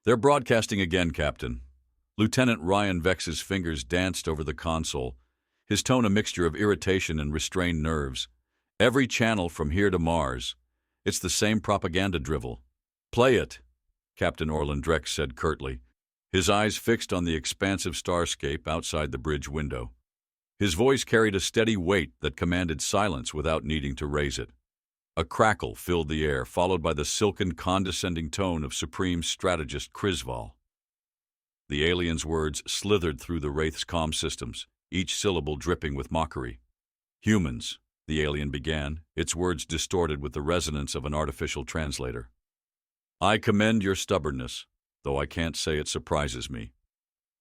They're broadcasting again, Captain. Lieutenant Ryan Vex's fingers danced over the console, his tone a mixture of irritation and restrained nerves. Every channel from here to Mars. It's the same propaganda drivel. Play it, Captain Orland Drex said curtly, his eyes fixed on the expansive starscape outside the bridge window. His voice carried a steady weight that commanded silence without needing to raise it. A crackle filled the air, followed by the silken, condescending tone of Supreme Strategist Crisval. The alien's words slithered through the Wraith's comm systems, each syllable dripping with mockery. Humans, the alien began, its words distorted with the resonance of an artificial translator. I commend your stubbornness, though I can't say it surprises me.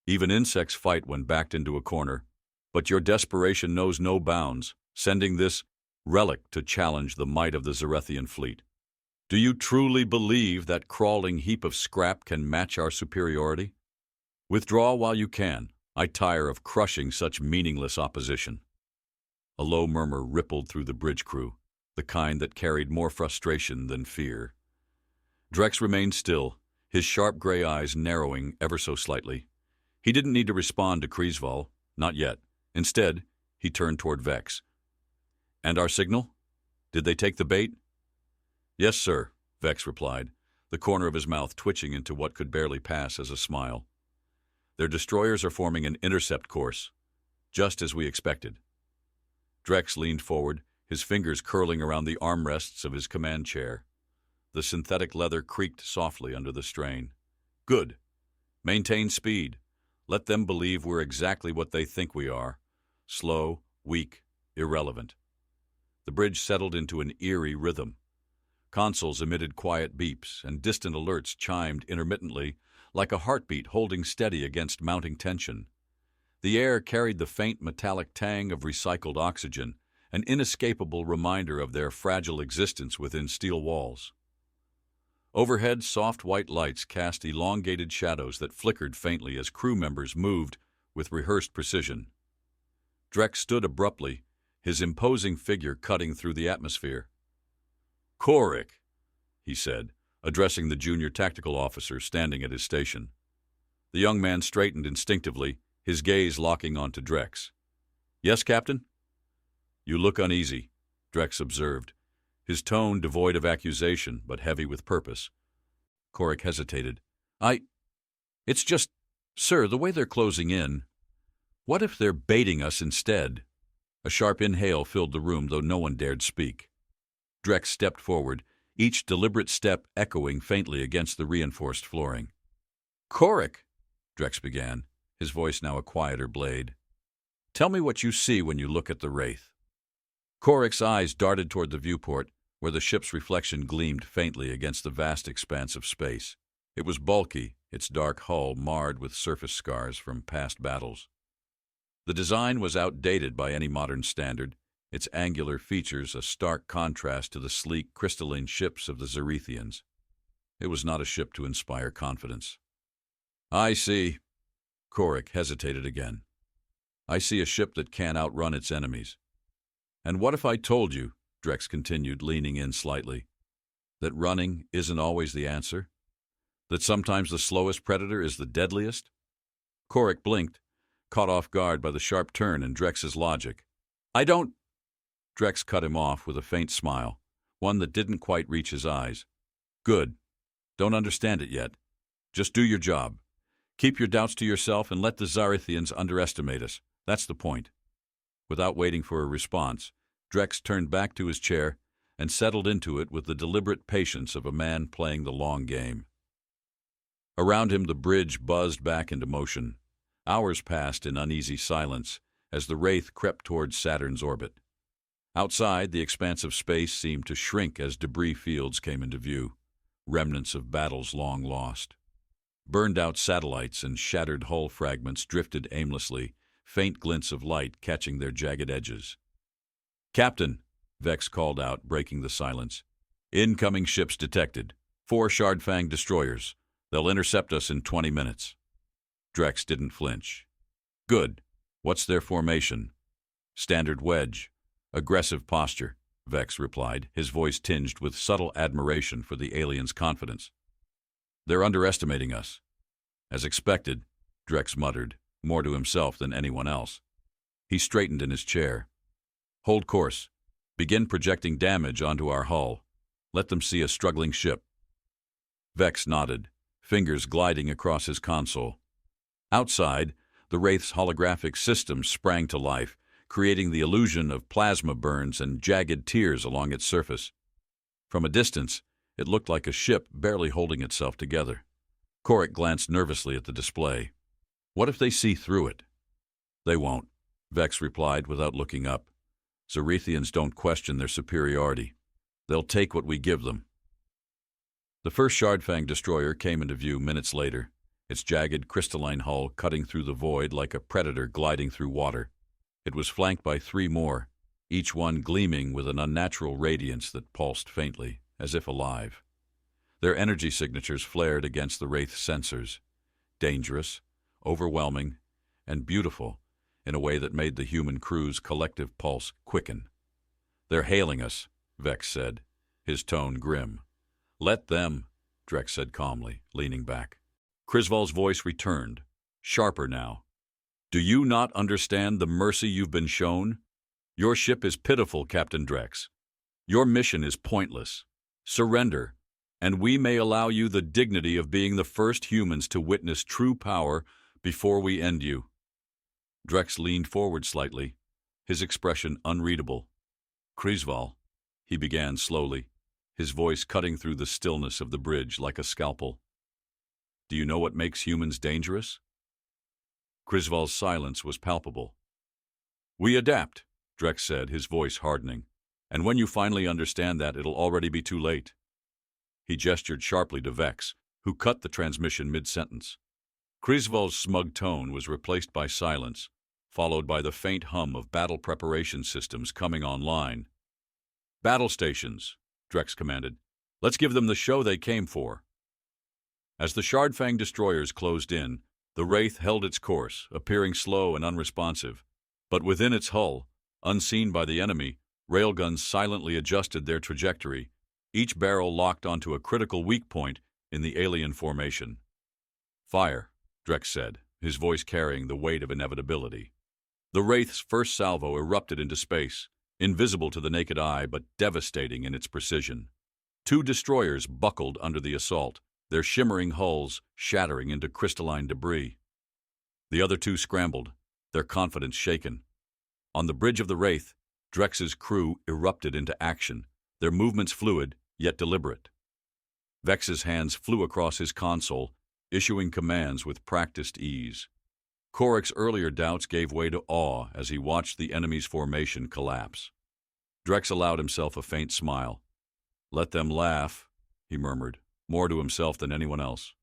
Even insects fight when backed into a corner, but your desperation knows no bounds, sending this relic to challenge the might of the Zarethian fleet. Do you truly believe that crawling heap of scrap can match our superiority? Withdraw while you can. I tire of crushing such meaningless opposition. A low murmur rippled through the bridge crew, the kind that carried more frustration than fear. Drex remained still, his sharp gray eyes narrowing ever so slightly. He didn't need to respond to Crisval, not yet. Instead, he turned toward Vex. And our signal? Did they take the bait? Yes, sir, Vex replied, the corner of his mouth twitching into what could barely pass as a smile. Their destroyers are forming an intercept course, just as we expected. Drex leaned forward, his fingers curling around the armrests of his command chair. The synthetic leather creaked softly under the strain. Good. Maintain speed. Let them believe we're exactly what they think we are. Slow, weak, irrelevant. The bridge settled into an eerie rhythm. Consoles emitted quiet beeps, and distant alerts chimed intermittently, like a heartbeat holding steady against mounting tension. The air carried the faint metallic tang of recycled oxygen, an inescapable reminder of their fragile existence within steel walls. Overhead, soft white lights cast elongated shadows that flickered faintly as crew members moved with rehearsed precision. Drex stood abruptly, his imposing figure cutting through the atmosphere. Korik, he said, addressing the junior tactical officer standing at his station. The young man straightened instinctively, his gaze locking onto Drex. Yes, Captain? You look uneasy, Drex observed, his tone devoid of accusation but heavy with purpose. Korik hesitated. It's just, sir, the way they're closing in. What if they're baiting us instead? A sharp inhale filled the room, though no one dared speak. Drex stepped forward, each deliberate step echoing faintly against the reinforced flooring. Korik, Drex began, his voice now a quieter blade. Tell me what you see when you look at the Wraith. Korik's eyes darted toward the viewport, where the ship's reflection gleamed faintly against the vast expanse of space. It was bulky, its dark hull marred with surface scars from past battles. The design was outdated by any modern standard, its angular features a stark contrast to the sleek, crystalline ships of the Zarethians. It was not a ship to inspire confidence. I see. Korik hesitated again. I see a ship that can't outrun its enemies. And what if I told you, Drex continued, leaning in slightly, that running isn't always the answer? That sometimes the slowest predator is the deadliest? Korik blinked, caught off guard by the sharp turn in Drex's logic. I don't... Drex cut him off with a faint smile, one that didn't quite reach his eyes. Good. Don't understand it yet. Just do your job. Keep your doubts to yourself and let the Zarethians underestimate us. That's the point. Without waiting for a response, Drex turned back to his chair and settled into it with the deliberate patience of a man playing the long game. Around him the bridge buzzed back into motion. Hours passed in uneasy silence as the Wraith crept towards Saturn's orbit. Outside, the expanse of space seemed to shrink as debris fields came into view, remnants of battles long lost. Burned-out satellites and shattered hull fragments drifted aimlessly, faint glints of light catching their jagged edges. Captain, Vex called out, breaking the silence. Incoming ships detected. 4 Shardfang destroyers. They'll intercept us in 20 minutes. Drex didn't flinch. Good. What's their formation? Standard wedge. Aggressive posture, Vex replied, his voice tinged with subtle admiration for the alien's confidence. They're underestimating us. As expected, Drex muttered, more to himself than anyone else. He straightened in his chair. Hold course. Begin projecting damage onto our hull. Let them see a struggling ship. Vex nodded, fingers gliding across his console. Outside, the Wraith's holographic system sprang to life, creating the illusion of plasma burns and jagged tears along its surface. From a distance, it looked like a ship barely holding itself together. Korik glanced nervously at the display. What if they see through it? They won't, Vex replied without looking up. Zorethians don't question their superiority. They'll take what we give them. The first Shardfang destroyer came into view minutes later, its jagged crystalline hull cutting through the void like a predator gliding through water. It was flanked by 3 more, each one gleaming with an unnatural radiance that pulsed faintly, as if alive. Their energy signatures flared against the Wraith's sensors, dangerous, overwhelming, and beautiful in a way that made the human crew's collective pulse quicken. They're hailing us, Vex said, his tone grim. Let them, Drex said calmly, leaning back. Crisval's voice returned, sharper now. Do you not understand the mercy you've been shown? Your ship is pitiful, Captain Drex. Your mission is pointless. Surrender, and we may allow you the dignity of being the first humans to witness true power before we end you. Drex leaned forward slightly, his expression unreadable. Crisval, he began slowly, his voice cutting through the stillness of the bridge like a scalpel. Do you know what makes humans dangerous? Crisval's silence was palpable. We adapt, Drex said, his voice hardening. And when you finally understand that, it'll already be too late. He gestured sharply to Vex, who cut the transmission mid-sentence. Crisval's smug tone was replaced by silence, followed by the faint hum of battle preparation systems coming online. Battle stations, Drex commanded. Let's give them the show they came for. As the Shardfang destroyers closed in, the Wraith held its course, appearing slow and unresponsive. But within its hull, unseen by the enemy, railguns silently adjusted their trajectory, each barrel locked onto a critical weak point in the alien formation. Fire, Drex said, his voice carrying the weight of inevitability. The Wraith's first salvo erupted into space, invisible to the naked eye but devastating in its precision. 2 destroyers buckled under the assault, their shimmering hulls shattering into crystalline debris. The other 2 scrambled, their confidence shaken. On the bridge of the Wraith, Drex's crew erupted into action, their movements fluid yet deliberate. Vex's hands flew across his console, issuing commands with practiced ease. Korik's earlier doubts gave way to awe as he watched the enemy's formation collapse. Drex allowed himself a faint smile. Let them laugh, he murmured, more to himself than anyone else.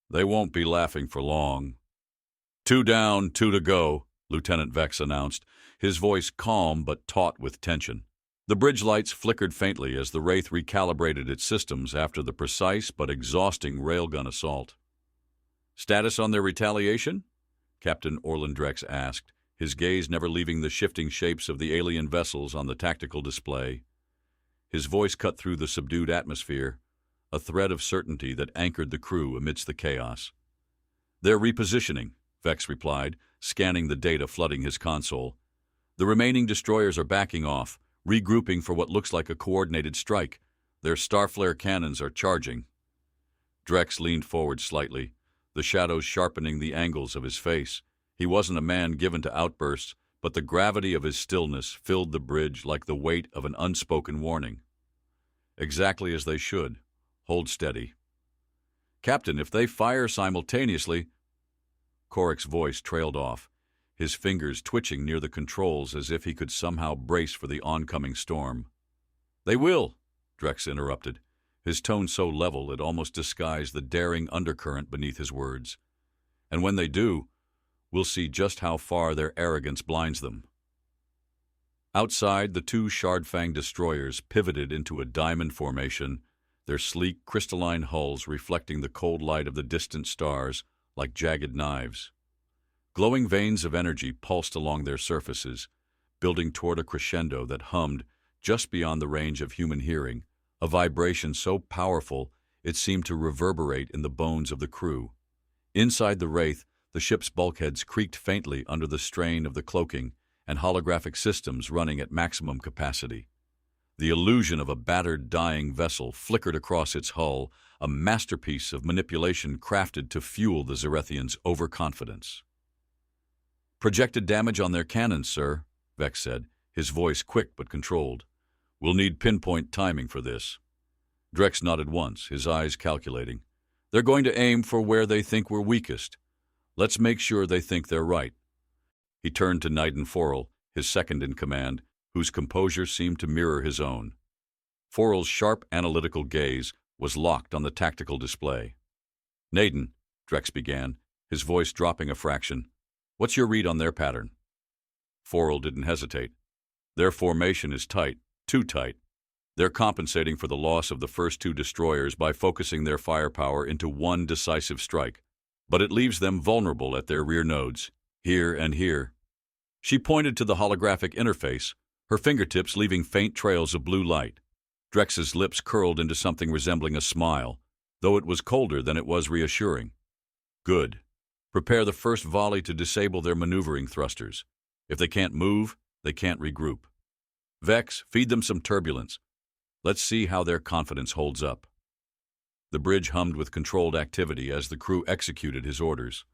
They won't be laughing for long. 2 down, 2 to go, Lieutenant Vex announced, his voice calm but taut with tension. The bridge lights flickered faintly as the Wraith recalibrated its systems after the precise but exhausting railgun assault. Status on their retaliation? Captain Orlan Drex asked, his gaze never leaving the shifting shapes of the alien vessels on the tactical display. His voice cut through the subdued atmosphere, a thread of certainty that anchored the crew amidst the chaos. They're repositioning, Vex replied, scanning the data flooding his console. The remaining destroyers are backing off, regrouping for what looks like a coordinated strike. Their starflare cannons are charging. Drex leaned forward slightly, the shadows sharpening the angles of his face. He wasn't a man given to outbursts, but the gravity of his stillness filled the bridge like the weight of an unspoken warning. Exactly as they should. Hold steady. Captain, if they fire simultaneously... Korik's voice trailed off, his fingers twitching near the controls as if he could somehow brace for the oncoming storm. They will, Drex interrupted, his tone so level it almost disguised the daring undercurrent beneath his words. And when they do, we'll see just how far their arrogance blinds them. Outside, the 2 Shardfang destroyers pivoted into a diamond formation, their sleek, crystalline hulls reflecting the cold light of the distant stars like jagged knives. Glowing veins of energy pulsed along their surfaces, building toward a crescendo that hummed just beyond the range of human hearing, a vibration so powerful it seemed to reverberate in the bones of the crew. Inside the Wraith, the ship's bulkheads creaked faintly under the strain of the cloaking and holographic systems running at maximum capacity. The illusion of a battered, dying vessel flickered across its hull, a masterpiece of manipulation crafted to fuel the Zerethians' overconfidence. "Projected damage on their cannons, sir," Vex said, his voice quick but controlled. "We'll need pinpoint timing for this." Drex nodded once, his eyes calculating. "They're going to aim for where they think we're weakest. Let's make sure they think they're right." He turned to Knight and Forel, his second in command, whose composure seemed to mirror his own. Forel's sharp, analytical gaze was locked on the tactical display. "Naden," Drex began, his voice dropping a fraction, "what's your read on their pattern?" Forel didn't hesitate. "Their formation is tight, too tight. They're compensating for the loss of the first two destroyers by focusing their firepower into one decisive strike, but it leaves them vulnerable at their rear nodes, here and here." She pointed to the holographic interface, her fingertips leaving faint trails of blue light. Drex's lips curled into something resembling a smile, though it was colder than it was reassuring. "Good. Prepare the first volley to disable their maneuvering thrusters. If they can't move, they can't regroup. Vex, feed them some turbulence. Let's see how their confidence holds up." The bridge hummed with controlled activity as the crew executed his orders.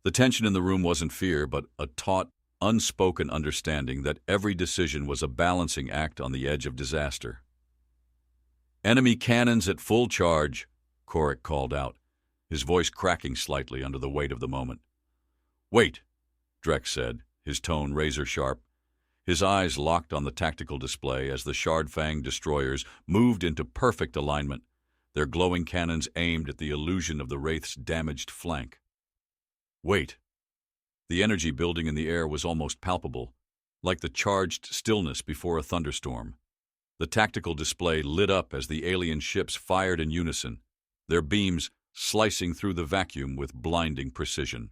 The tension in the room wasn't fear, but a taut, unspoken understanding that every decision was a balancing act on the edge of disaster. "Enemy cannons at full charge," Korik called out, his voice cracking slightly under the weight of the moment. "Wait," Drex said, his tone razor-sharp. His eyes locked on the tactical display as the Shardfang destroyers moved into perfect alignment, their glowing cannons aimed at the illusion of the Wraith's damaged flank. "Wait." The energy building in the air was almost palpable, like the charged stillness before a thunderstorm. The tactical display lit up as the alien ships fired in unison, their beams slicing through the vacuum with blinding precision.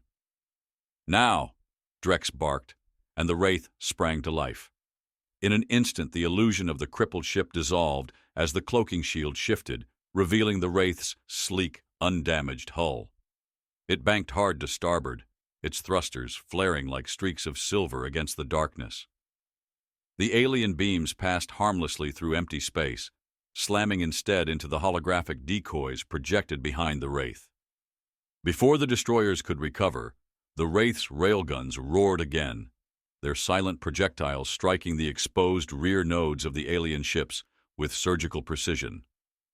"Now!" Drex barked, and the Wraith sprang to life. In an instant, the illusion of the crippled ship dissolved as the cloaking shield shifted, revealing the Wraith's sleek, undamaged hull. It banked hard to starboard, its thrusters flaring like streaks of silver against the darkness. The alien beams passed harmlessly through empty space, slamming instead into the holographic decoys projected behind the Wraith. Before the destroyers could recover, the Wraith's railguns roared again, their silent projectiles striking the exposed rear nodes of the alien ships with surgical precision.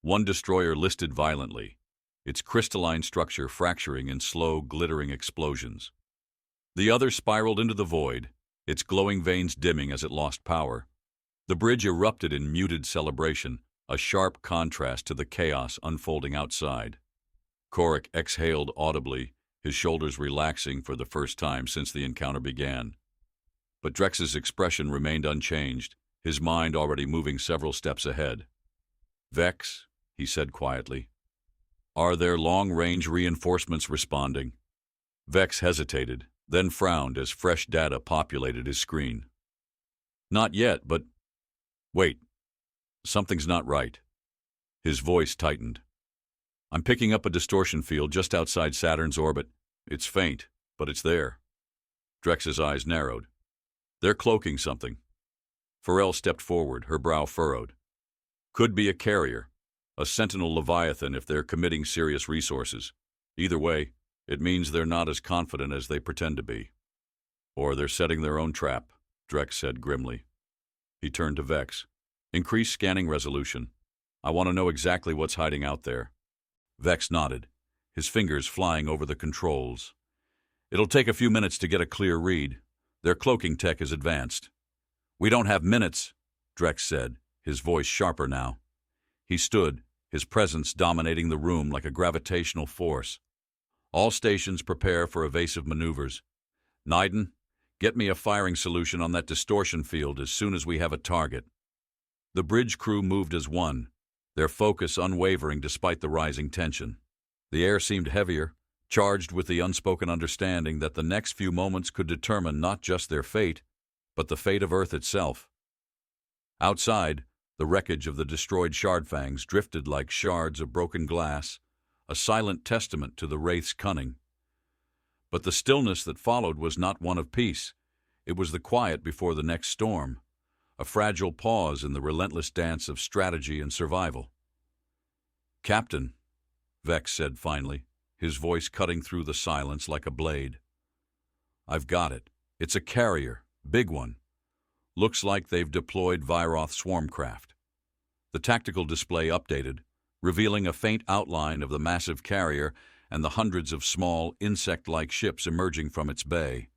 One destroyer listed violently, its crystalline structure fracturing in slow, glittering explosions. The other spiraled into the void, its glowing veins dimming as it lost power. The bridge erupted in muted celebration, a sharp contrast to the chaos unfolding outside. Korik exhaled audibly, his shoulders relaxing for the first time since the encounter began. But Drex's expression remained unchanged, his mind already moving several steps ahead. "Vex," he said quietly, "are there long-range reinforcements responding?" Vex hesitated, then frowned as fresh data populated his screen. "Not yet, but... Wait. Something's not right." His voice tightened. "I'm picking up a distortion field just outside Saturn's orbit. It's faint, but it's there." Drex's eyes narrowed. "They're cloaking something." Forel stepped forward, her brow furrowed. "Could be a carrier, a sentinel leviathan if they're committing serious resources. Either way, it means they're not as confident as they pretend to be. Or they're setting their own trap," Drex said grimly. He turned to Vex. "Increase scanning resolution. I want to know exactly what's hiding out there." Vex nodded, his fingers flying over the controls. "It'll take a few minutes to get a clear read. Their cloaking tech is advanced." "We don't have minutes," Drex said, his voice sharper now. He stood, his presence dominating the room like a gravitational force. "All stations prepare for evasive maneuvers. Naiden, get me a firing solution on that distortion field as soon as we have a target." The bridge crew moved as one, their focus unwavering despite the rising tension. The air seemed heavier, charged with the unspoken understanding that the next few moments could determine not just their fate, but the fate of Earth itself. Outside, The wreckage of the destroyed shardfangs drifted like shards of broken glass, a silent testament to the wraith's cunning. But the stillness that followed was not one of peace. It was the quiet before the next storm, a fragile pause in the relentless dance of strategy and survival. "Captain," Vex said finally, his voice cutting through the silence like a blade. "I've got it. It's a carrier, big one. Looks like they've deployed Viroth swarmcraft." The tactical display updated, revealing a faint outline of the massive carrier and the hundreds of small, insect-like ships emerging from its bay.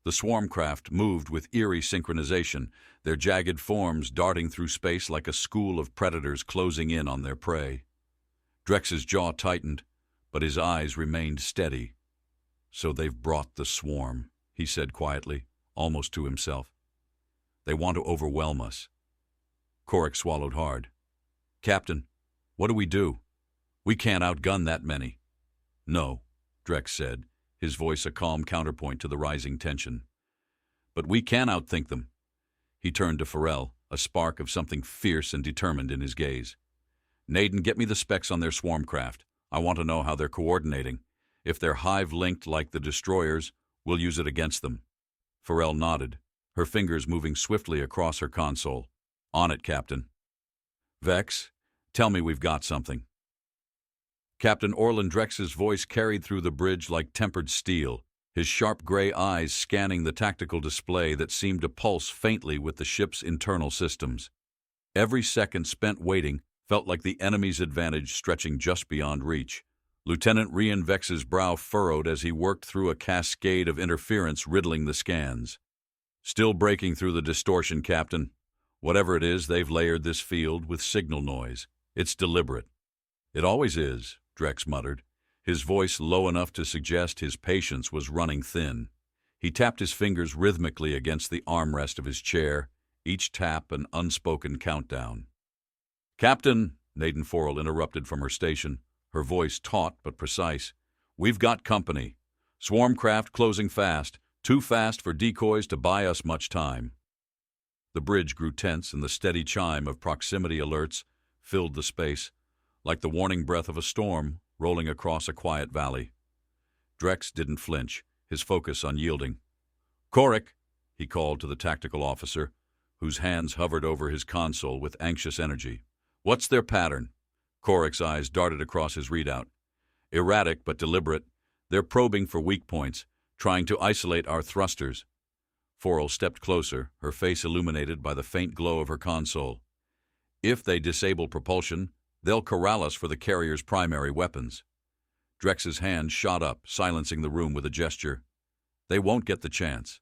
The swarmcraft moved with eerie synchronization, their jagged forms darting through space like a school of predators closing in on their prey. Drex's jaw tightened, but his eyes remained steady. "So they've brought the swarm," he said quietly, almost to himself. "They want to overwhelm us." Korik swallowed hard. "Captain, what do we do? We can't outgun that many." "No," Drex said, his voice a calm counterpoint to the rising tension. "But we can outthink them." He turned to Farrell, a spark of something fierce and determined in his gaze. "Naden, get me the specs on their swarmcraft. I want to know how they're coordinating. If they're hive-linked like the destroyers, we'll use it against them." Farrell nodded, her fingers moving swiftly across her console. "On it, Captain." "Vex, tell me we've got something." Captain Orlan Drex's voice carried through the bridge like tempered steel, his sharp gray eyes scanning the tactical display that seemed to pulse faintly with the ship's internal systems. Every second spent waiting felt like the enemy's advantage stretching just beyond reach. Lieutenant Rian Vex's brow furrowed as he worked through a cascade of interference riddling the scans. "Still breaking through the distortion, Captain. Whatever it is, they've layered this field with signal noise. It's deliberate." "It always is," Drex muttered, his voice low enough to suggest his patience was running thin. He tapped his fingers rhythmically against the armrest of his chair, each tap an unspoken countdown. "Captain," Naden Forel interrupted from her station, her voice taut but precise, "we've got company. Swarmcraft closing fast, too fast for decoys to buy us much time." The bridge grew tense and the steady chime of proximity alerts filled the space, like the warning breath of a storm rolling across a quiet valley. Drex didn't flinch, his focus unyielding. "Korik," he called to the tactical officer, whose hands hovered over his console with anxious energy. "What's their pattern?" Korik's eyes darted across his readout. "Erratic but deliberate. They're probing for weak points, trying to isolate our thrusters." Forel stepped closer, her face illuminated by the faint glow of her console. "If they disable propulsion, they'll corral us for the carrier's primary weapons." Drex's hand shot up, silencing the room with a gesture. "They won't get the chance.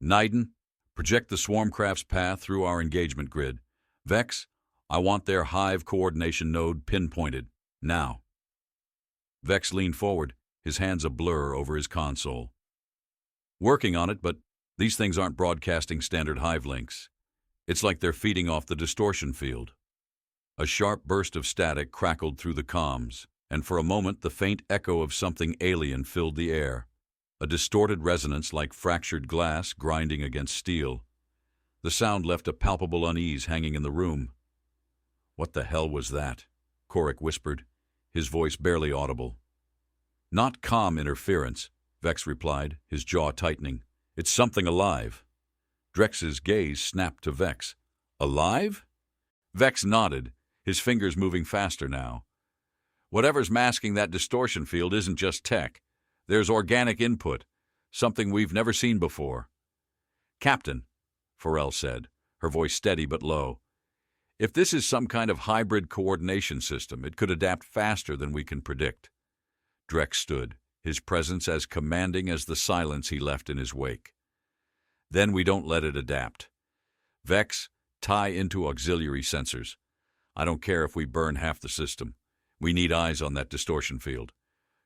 Naden, project the swarmcraft's path through our engagement grid. Vex, I want their hive coordination node pinpointed. Now." Vex leaned forward, his hands a blur over his console. "Working on it, but these things aren't broadcasting standard hive links. It's like they're feeding off the distortion field." A sharp burst of static crackled through the comms, and for a moment the faint echo of something alien filled the air, a distorted resonance like fractured glass grinding against steel. The sound left a palpable unease hanging in the room. "What the hell was that?" Korik whispered, his voice barely audible. "Not comm interference," Vex replied, his jaw tightening. "It's something alive." Drex's gaze snapped to Vex. "Alive?" Vex nodded, his fingers moving faster now. "Whatever's masking that distortion field isn't just tech. There's organic input, something we've never seen before." "Captain," Farrell said, her voice steady but low, "if this is some kind of hybrid coordination system, it could adapt faster than we can predict." Drex stood, his presence as commanding as the silence he left in his wake. "Then we don't let it adapt. Vex, tie into auxiliary sensors. I don't care if we burn half the system. We need eyes on that distortion field.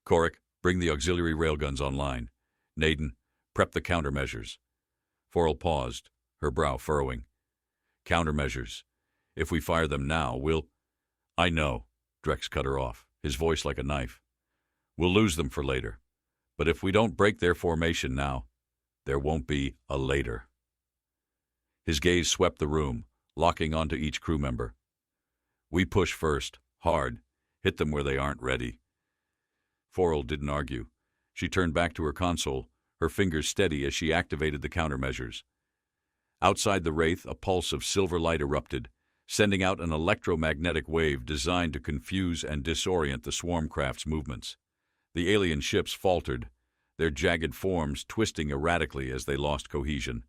Korik, bring the auxiliary railguns online. Naden, prep the countermeasures." Forel paused, her brow furrowing. "Countermeasures. If we fire them now, we'll—" "I know," Drex cut her off, his voice like a knife. "We'll lose them for later. But if we don't break their formation now, there won't be a later." His gaze swept the room, locking onto each crew member. We push first, hard, hit them where they aren't ready. Forel didn't argue. She turned back to her console, her fingers steady as she activated the countermeasures. Outside the Wraith, a pulse of silver light erupted, sending out an electromagnetic wave designed to confuse and disorient the swarmcraft's movements. The alien ships faltered, their jagged forms twisting erratically as they lost cohesion.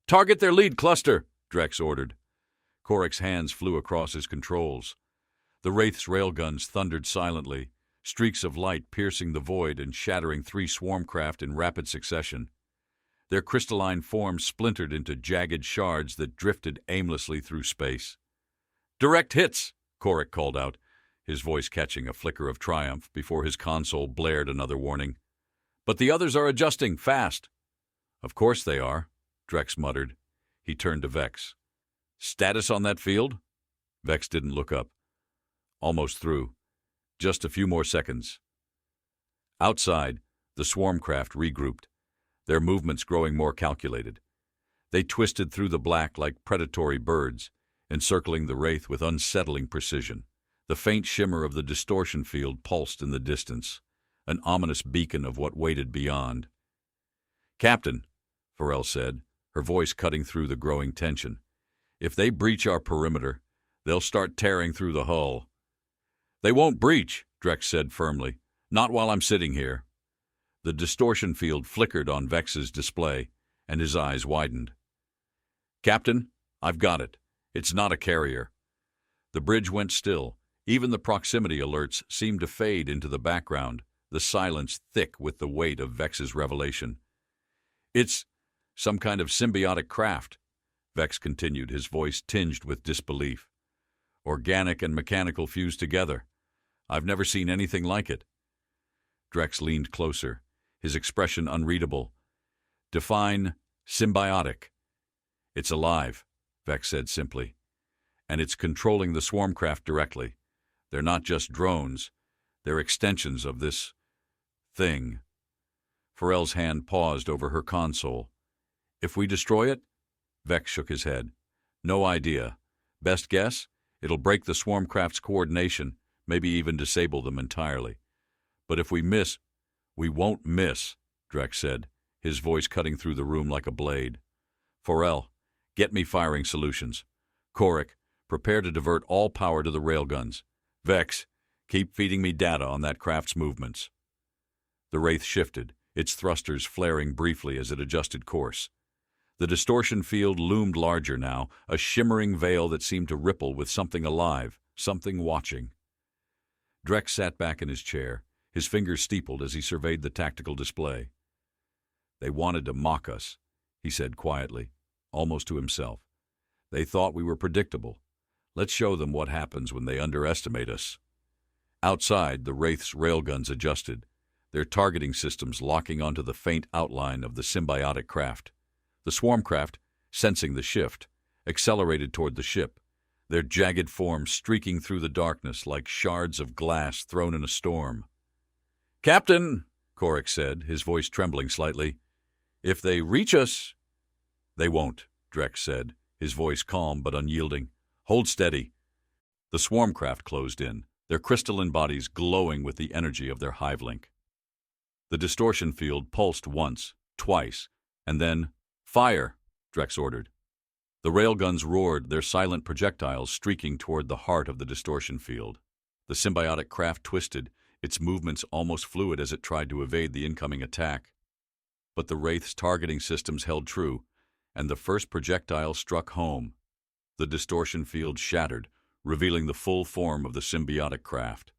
"Target their lead cluster," Drex ordered. Korek's hands flew across his controls. The Wraith's railguns thundered silently, streaks of light piercing the void and shattering 3 swarmcraft in rapid succession. Their crystalline forms splintered into jagged shards that drifted aimlessly through space. "Direct hits," Korek called out, his voice catching a flicker of triumph before his console blared another warning. "But the others are adjusting, fast." "Of course they are," Drex muttered. He turned to Vex. "Status on that field?" Vex didn't look up. "Almost through. Just a few more seconds." Outside, the swarmcraft regrouped, their movements growing more calculated. They twisted through the black like predatory birds, encircling the Wraith with unsettling precision. The faint shimmer of the distortion field pulsed in the distance, an ominous beacon of what waited beyond. "Captain," Forel said, her voice cutting through the growing tension, "if they breach our perimeter, they'll start tearing through the hull." "They won't breach," Drex said firmly. "Not while I'm sitting here." The distortion field flickered on Vex's display, and his eyes widened. "Captain, I've got it. It's not a carrier." The bridge went still. Even the proximity alerts seemed to fade into the background, the silence thick with the weight of Vex's revelation. "It's some kind of symbiotic craft," Vex continued, his voice tinged with disbelief. "Organic and mechanical fused together. I've never seen anything like it." Drex leaned closer, his expression unreadable. "Define symbiotic." "It's alive," Vex said simply. "And it's controlling the swarmcraft directly. They're not just drones. They're extensions of this thing." Forel's hand paused over her console. "If we destroy it?" Vex shook his head. "No idea. Best guess? It'll break the swarmcraft's coordination, maybe even disable them entirely. But if we miss—" "We won't miss," Drex said, his voice cutting through the room like a blade. "Forel, get me firing solutions. Korek, prepare to divert all power to the railguns. Vex, keep feeding me data on that craft's movements." The Wraith shifted, its thrusters flaring briefly as it adjusted course. The distortion field loomed larger now, a shimmering veil that seemed to ripple with something alive, something watching. Drex sat back in his chair, his fingers steepled as he surveyed the tactical display. "They wanted to mock us," he said quietly, almost to himself. "They thought we were predictable. Let's show them what happens when they underestimate us." Outside, the Wraith's railguns adjusted, their targeting systems locking onto the faint outline of the symbiotic craft. The swarmcraft, sensing the shift, accelerated toward the ship, their jagged forms streaking through the darkness like shards of glass thrown in a storm. "Captain," Korek said, his voice trembling slightly, "if they reach us—" "They won't," Drex said, his voice calm but unyielding. "Hold steady." The swarmcraft closed in, their crystalline bodies glowing with the energy of their hive link. The distortion field pulsed once, twice, and then, "Fire," Drex ordered. The railguns roared, their silent projectiles streaking toward the heart of the distortion field. The symbiotic craft twisted, its movements almost fluid as it tried to evade the incoming attack. But the Wraith's targeting systems held true, and the first projectile struck home. The distortion field shattered, revealing the full form of the symbiotic craft.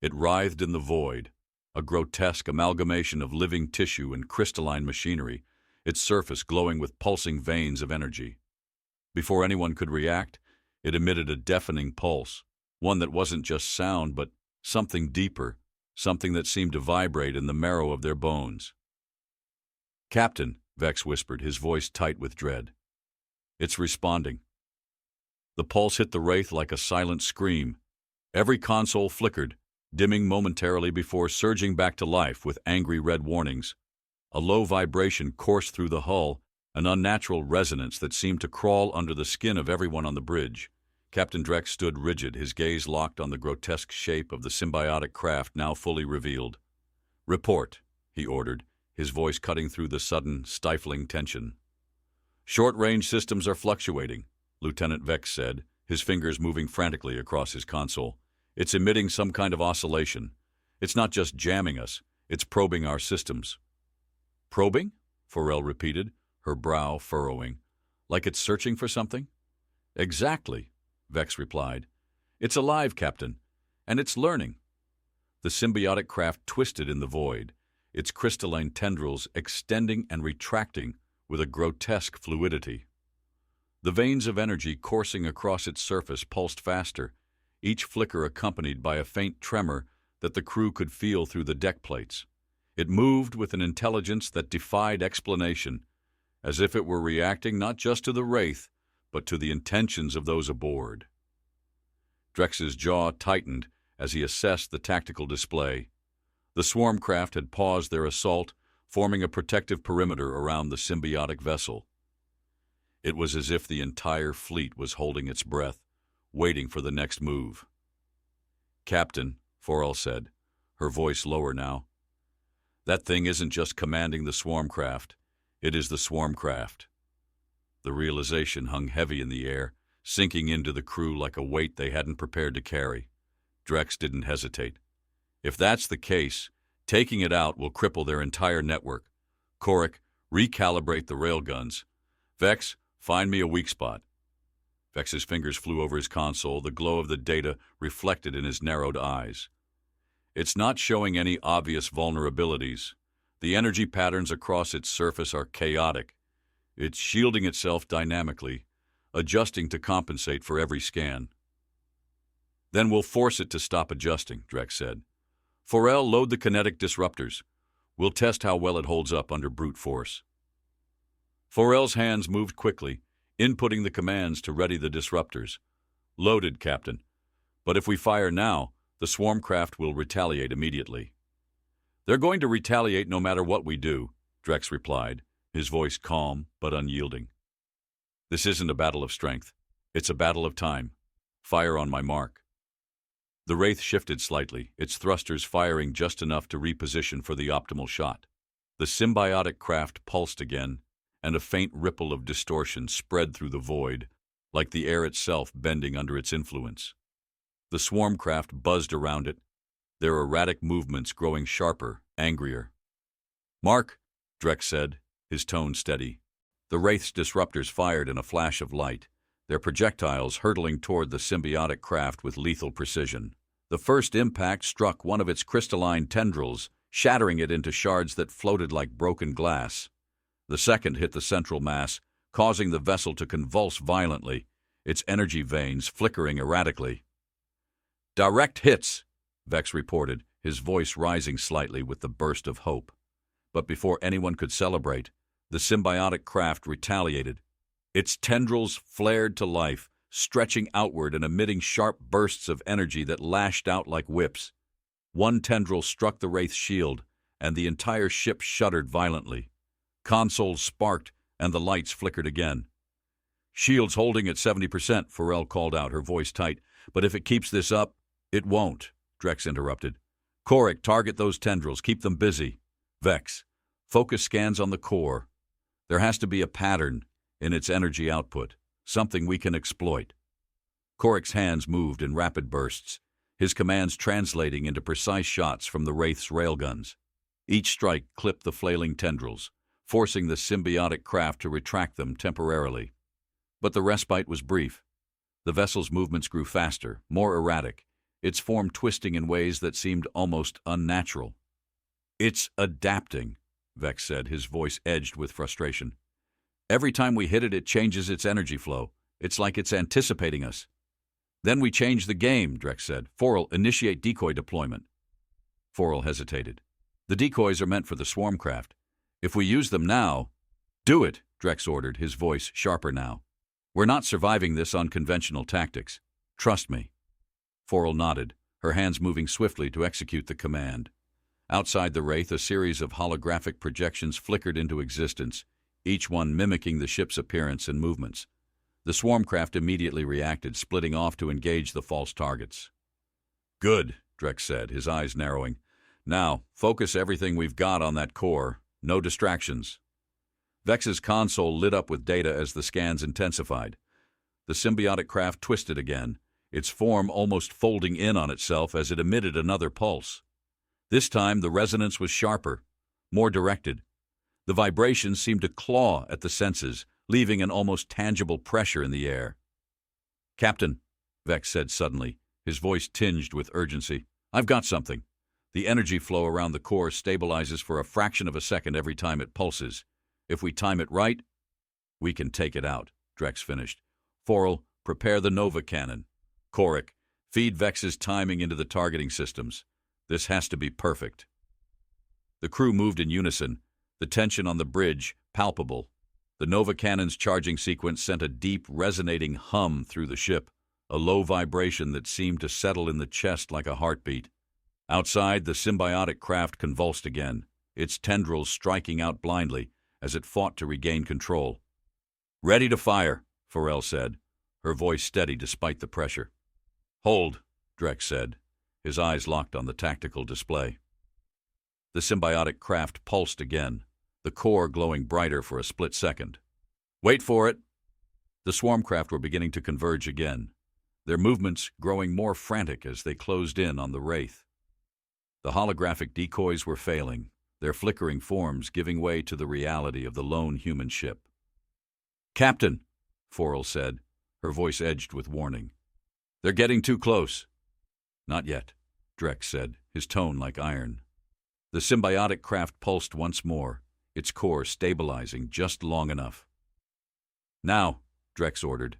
It writhed in the void, a grotesque amalgamation of living tissue and crystalline machinery, its surface glowing with pulsing veins of energy. Before anyone could react, it emitted a deafening pulse, one that wasn't just sound but something deeper, something that seemed to vibrate in the marrow of their bones. "Captain," Vex whispered, his voice tight with dread. "It's responding." The pulse hit the Wraith like a silent scream. Every console flickered, dimming momentarily before surging back to life with angry red warnings. A low vibration coursed through the hull, an unnatural resonance that seemed to crawl under the skin of everyone on the bridge, Captain Drex stood rigid, his gaze locked on the grotesque shape of the symbiotic craft now fully revealed. "Report," he ordered, his voice cutting through the sudden, stifling tension. "Short-range systems are fluctuating," Lieutenant Vex said, his fingers moving frantically across his console. "It's emitting some kind of oscillation. It's not just jamming us, it's probing our systems." "Probing?" Forel repeated, her brow furrowing. "Like it's searching for something?" "Exactly," Vex replied. "It's alive, Captain, and it's learning." The symbiotic craft twisted in the void, its crystalline tendrils extending and retracting with a grotesque fluidity. The veins of energy coursing across its surface pulsed faster, each flicker accompanied by a faint tremor that the crew could feel through the deck plates. It moved with an intelligence that defied explanation, as if it were reacting not just to the Wraith, but to the intentions of those aboard. Drex's jaw tightened as he assessed the tactical display. The swarm craft had paused their assault, forming a protective perimeter around the symbiotic vessel. It was as if the entire fleet was holding its breath, waiting for the next move. "Captain," Forel said, her voice lower now, "that thing isn't just commanding the swarm craft, it is the swarm craft." The realization hung heavy in the air, sinking into the crew like a weight they hadn't prepared to carry. Drex didn't hesitate. "If that's the case, taking it out will cripple their entire network. Korik, recalibrate the railguns. Vex, find me a weak spot." Vex's fingers flew over his console, the glow of the data reflected in his narrowed eyes. "It's not showing any obvious vulnerabilities. The energy patterns across its surface are chaotic. It's shielding itself dynamically, adjusting to compensate for every scan." "Then we'll force it to stop adjusting," Drex said. "Forel, load the kinetic disruptors. We'll test how well it holds up under brute force." Forel's hands moved quickly, inputting the commands to ready the disruptors. "Loaded, Captain. But if we fire now, the swarm craft will retaliate immediately." "They're going to retaliate no matter what we do," Drex replied, his voice calm but unyielding. "This isn't a battle of strength. It's a battle of time. Fire on my mark." The Wraith shifted slightly, its thrusters firing just enough to reposition for the optimal shot. The symbiotic craft pulsed again, and a faint ripple of distortion spread through the void, like the air itself bending under its influence. The swarm craft buzzed around it, their erratic movements growing sharper, angrier. "Mark," Drex said, his tone steady. The Wraith's disruptors fired in a flash of light, their projectiles hurtling toward the symbiotic craft with lethal precision. The first impact struck one of its crystalline tendrils, shattering it into shards that floated like broken glass. The second hit the central mass, causing the vessel to convulse violently, its energy veins flickering erratically. "Direct hits," Vex reported, his voice rising slightly with the burst of hope. But before anyone could celebrate, the symbiotic craft retaliated. Its tendrils flared to life, stretching outward and emitting sharp bursts of energy that lashed out like whips. One tendril struck the Wraith's shield, and the entire ship shuddered violently. Consoles sparked, and the lights flickered again. "Shield's holding at 70%, Forel called out, her voice tight. "But if it keeps this up—" "It won't," Drex interrupted. "Korik, target those tendrils. Keep them busy. Vex, focus scans on the core. There has to be a pattern in its energy output, something we can exploit." Korik's hands moved in rapid bursts, his commands translating into precise shots from the Wraith's railguns. Each strike clipped the flailing tendrils, forcing the symbiotic craft to retract them temporarily. But the respite was brief. The vessel's movements grew faster, more erratic, its form twisting in ways that seemed almost unnatural. "It's adapting," Vex said, his voice edged with frustration. "Every time we hit it, it changes its energy flow. It's like it's anticipating us." "Then we change the game," Drex said. "Forel, initiate decoy deployment." Forel hesitated. "The decoys are meant for the swarm craft. If we use them now—" "Do it," Drex ordered, his voice sharper now. "We're not surviving this on conventional tactics. Trust me." Forel nodded, her hands moving swiftly to execute the command. Outside the Wraith, a series of holographic projections flickered into existence, each one mimicking the ship's appearance and movements. The swarmcraft immediately reacted, splitting off to engage the false targets. "Good," Drex said, his eyes narrowing. "Now, focus everything we've got on that core. No distractions." Vex's console lit up with data as the scans intensified. The symbiotic craft twisted again, its form almost folding in on itself as it emitted another pulse. This time the resonance was sharper, more directed. The vibrations seemed to claw at the senses, leaving an almost tangible pressure in the air. "Captain," Vex said suddenly, his voice tinged with urgency, "I've got something." The energy flow around the core stabilizes for a fraction of a second every time it pulses. If we time it right, we can take it out, Drex finished. Forel, prepare the Nova cannon. Korik, feed Vex's timing into the targeting systems. This has to be perfect. The crew moved in unison, the tension on the bridge palpable. The Nova cannon's charging sequence sent a deep, resonating hum through the ship, a low vibration that seemed to settle in the chest like a heartbeat. Outside, the symbiotic craft convulsed again, its tendrils striking out blindly as it fought to regain control. "Ready to fire," Forel said, her voice steady despite the pressure. "Hold," Drex said, his eyes locked on the tactical display. The symbiotic craft pulsed again, the core glowing brighter for a split second. "Wait for it." The swarmcraft were beginning to converge again, their movements growing more frantic as they closed in on the Wraith. The holographic decoys were failing, their flickering forms giving way to the reality of the lone human ship. "Captain," Forel said, her voice edged with warning. "They're getting too close." "Not yet," Drex said, his tone like iron. The symbiotic craft pulsed once more, its core stabilizing just long enough. "Now," Drex ordered.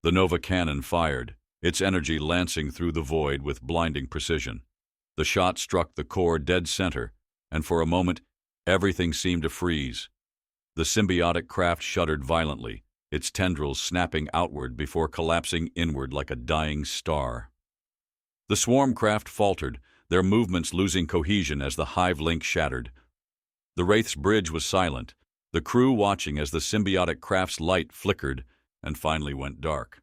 The Nova cannon fired, its energy lancing through the void with blinding precision. The shot struck the core dead center, and for a moment, everything seemed to freeze. The symbiotic craft shuddered violently, its tendrils snapping outward before collapsing inward like a dying star. The swarm craft faltered, their movements losing cohesion as the hive link shattered. The Wraith's bridge was silent, the crew watching as the symbiotic craft's light flickered and finally went dark.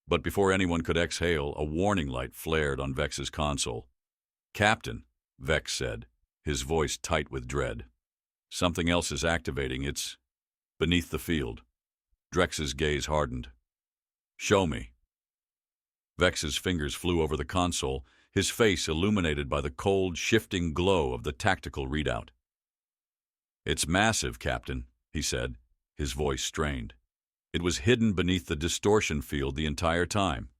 But before anyone could exhale, a warning light flared on Vex's console. "Captain," Vex said, his voice tight with dread. "Something else is activating. It's beneath the field." Drex's gaze hardened. "Show me." Vex's fingers flew over the console, his face illuminated by the cold, shifting glow of the tactical readout. "It's massive, Captain," he said, his voice strained. "It was hidden beneath the distortion field the entire time.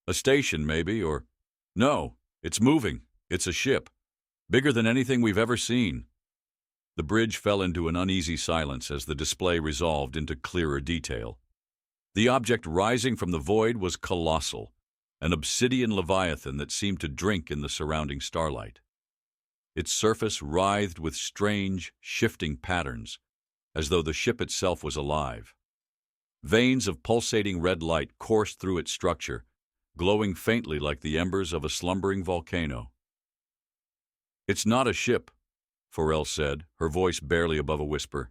A station, maybe, or... No, it's moving. It's a ship. Bigger than anything we've ever seen." The bridge fell into an uneasy silence as the display resolved into clearer detail. The object rising from the void was colossal, an obsidian leviathan that seemed to drink in the surrounding starlight. Its surface writhed with strange, shifting patterns, as though the ship itself was alive. Veins of pulsating red light coursed through its structure, glowing faintly like the embers of a slumbering volcano. "It's not a ship," Forel said, her voice barely above a whisper.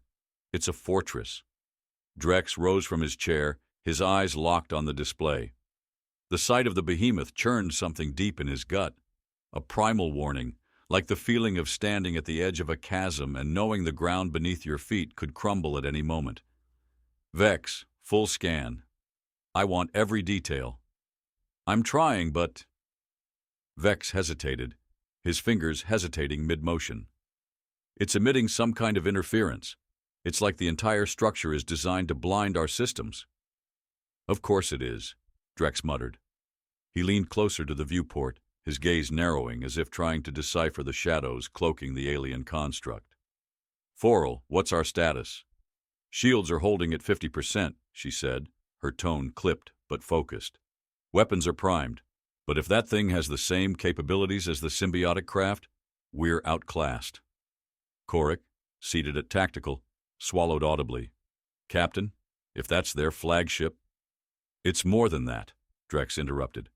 "It's a fortress." Drex rose from his chair, his eyes locked on the display. The sight of the behemoth churned something deep in his gut, a primal warning, like the feeling of standing at the edge of a chasm and knowing the ground beneath your feet could crumble at any moment. "Vex, full scan. I want every detail." "I'm trying, but..." Vex hesitated, his fingers hesitating mid-motion. "It's emitting some kind of interference. It's like the entire structure is designed to blind our systems." "Of course it is," Drex muttered. He leaned closer to the viewport, his gaze narrowing as if trying to decipher the shadows cloaking the alien construct. "Forel, what's our status?" "Shields are holding at 50%, she said, her tone clipped but focused. "Weapons are primed, but if that thing has the same capabilities as the symbiotic craft, we're outclassed." Korik, seated at tactical, swallowed audibly. "Captain, if that's their flagship..." "It's more than that," Drex interrupted.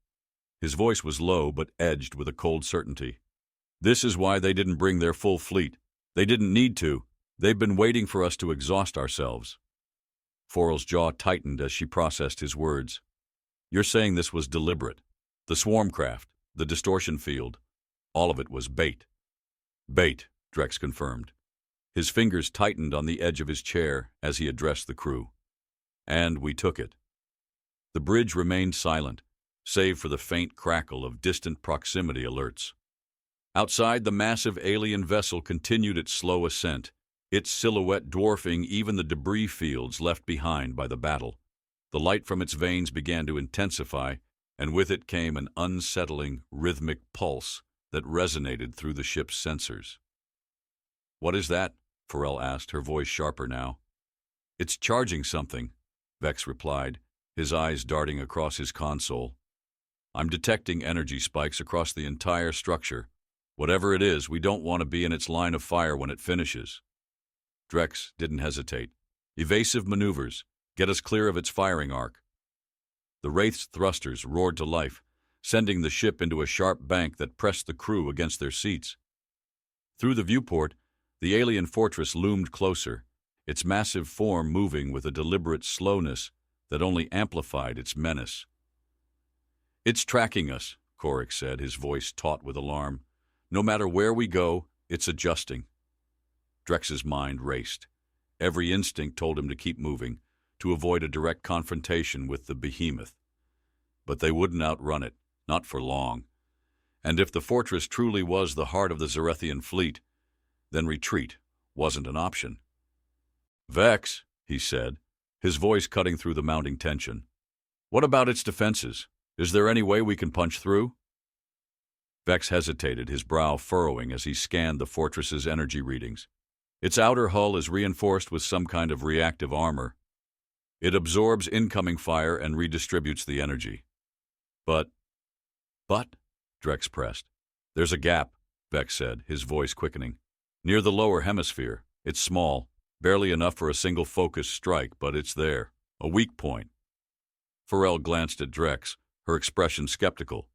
His voice was low but edged with a cold certainty. "This is why they didn't bring their full fleet. They didn't need to. They've been waiting for us to exhaust ourselves." Forel's jaw tightened as she processed his words. You're saying this was deliberate. The swarmcraft, the distortion field, all of it was bait. Bait, Drex confirmed. His fingers tightened on the edge of his chair as he addressed the crew. And we took it. The bridge remained silent, save for the faint crackle of distant proximity alerts. Outside, the massive alien vessel continued its slow ascent, its silhouette dwarfing even the debris fields left behind by the battle. The light from its vanes began to intensify, and with it came an unsettling, rhythmic pulse that resonated through the ship's sensors. "What is that?" Forel asked, her voice sharper now. "It's charging something," Vex replied, his eyes darting across his console. "I'm detecting energy spikes across the entire structure. Whatever it is, we don't want to be in its line of fire when it finishes." Drex didn't hesitate. "Evasive maneuvers. Get us clear of its firing arc." The Wraith's thrusters roared to life, sending the ship into a sharp bank that pressed the crew against their seats. Through the viewport, the alien fortress loomed closer, its massive form moving with a deliberate slowness that only amplified its menace. "It's tracking us," Korik said, his voice taut with alarm. "No matter where we go, it's adjusting." Drex's mind raced. Every instinct told him to keep moving, to avoid a direct confrontation with the behemoth. But they wouldn't outrun it, not for long. And if the fortress truly was the heart of the Zarethian fleet, then retreat wasn't an option. "Vex," he said, his voice cutting through the mounting tension. "What about its defenses? Is there any way we can punch through?" Vex hesitated, his brow furrowing as he scanned the fortress's energy readings. Its outer hull is reinforced with some kind of reactive armor. It absorbs incoming fire and redistributes the energy. But, Drex pressed. "There's a gap," Vex said, his voice quickening. "Near the lower hemisphere. It's small, barely enough for a single focused strike, but it's there. A weak point." Forel glanced at Drex, her expression skeptical.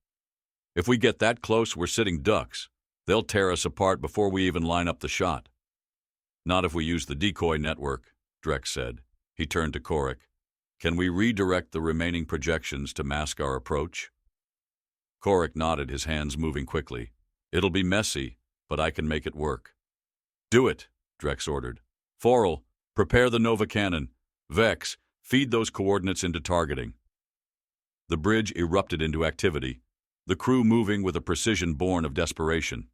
"If we get that close, we're sitting ducks. They'll tear us apart before we even line up the shot." "Not if we use the decoy network," Drex said. He turned to Korik. "Can we redirect the remaining projections to mask our approach?" Korik nodded, his hands moving quickly. "It'll be messy, but I can make it work." "Do it," Drex ordered. "Forel, prepare the Nova Cannon. Vex, feed those coordinates into targeting." The bridge erupted into activity, the crew moving with a precision born of desperation.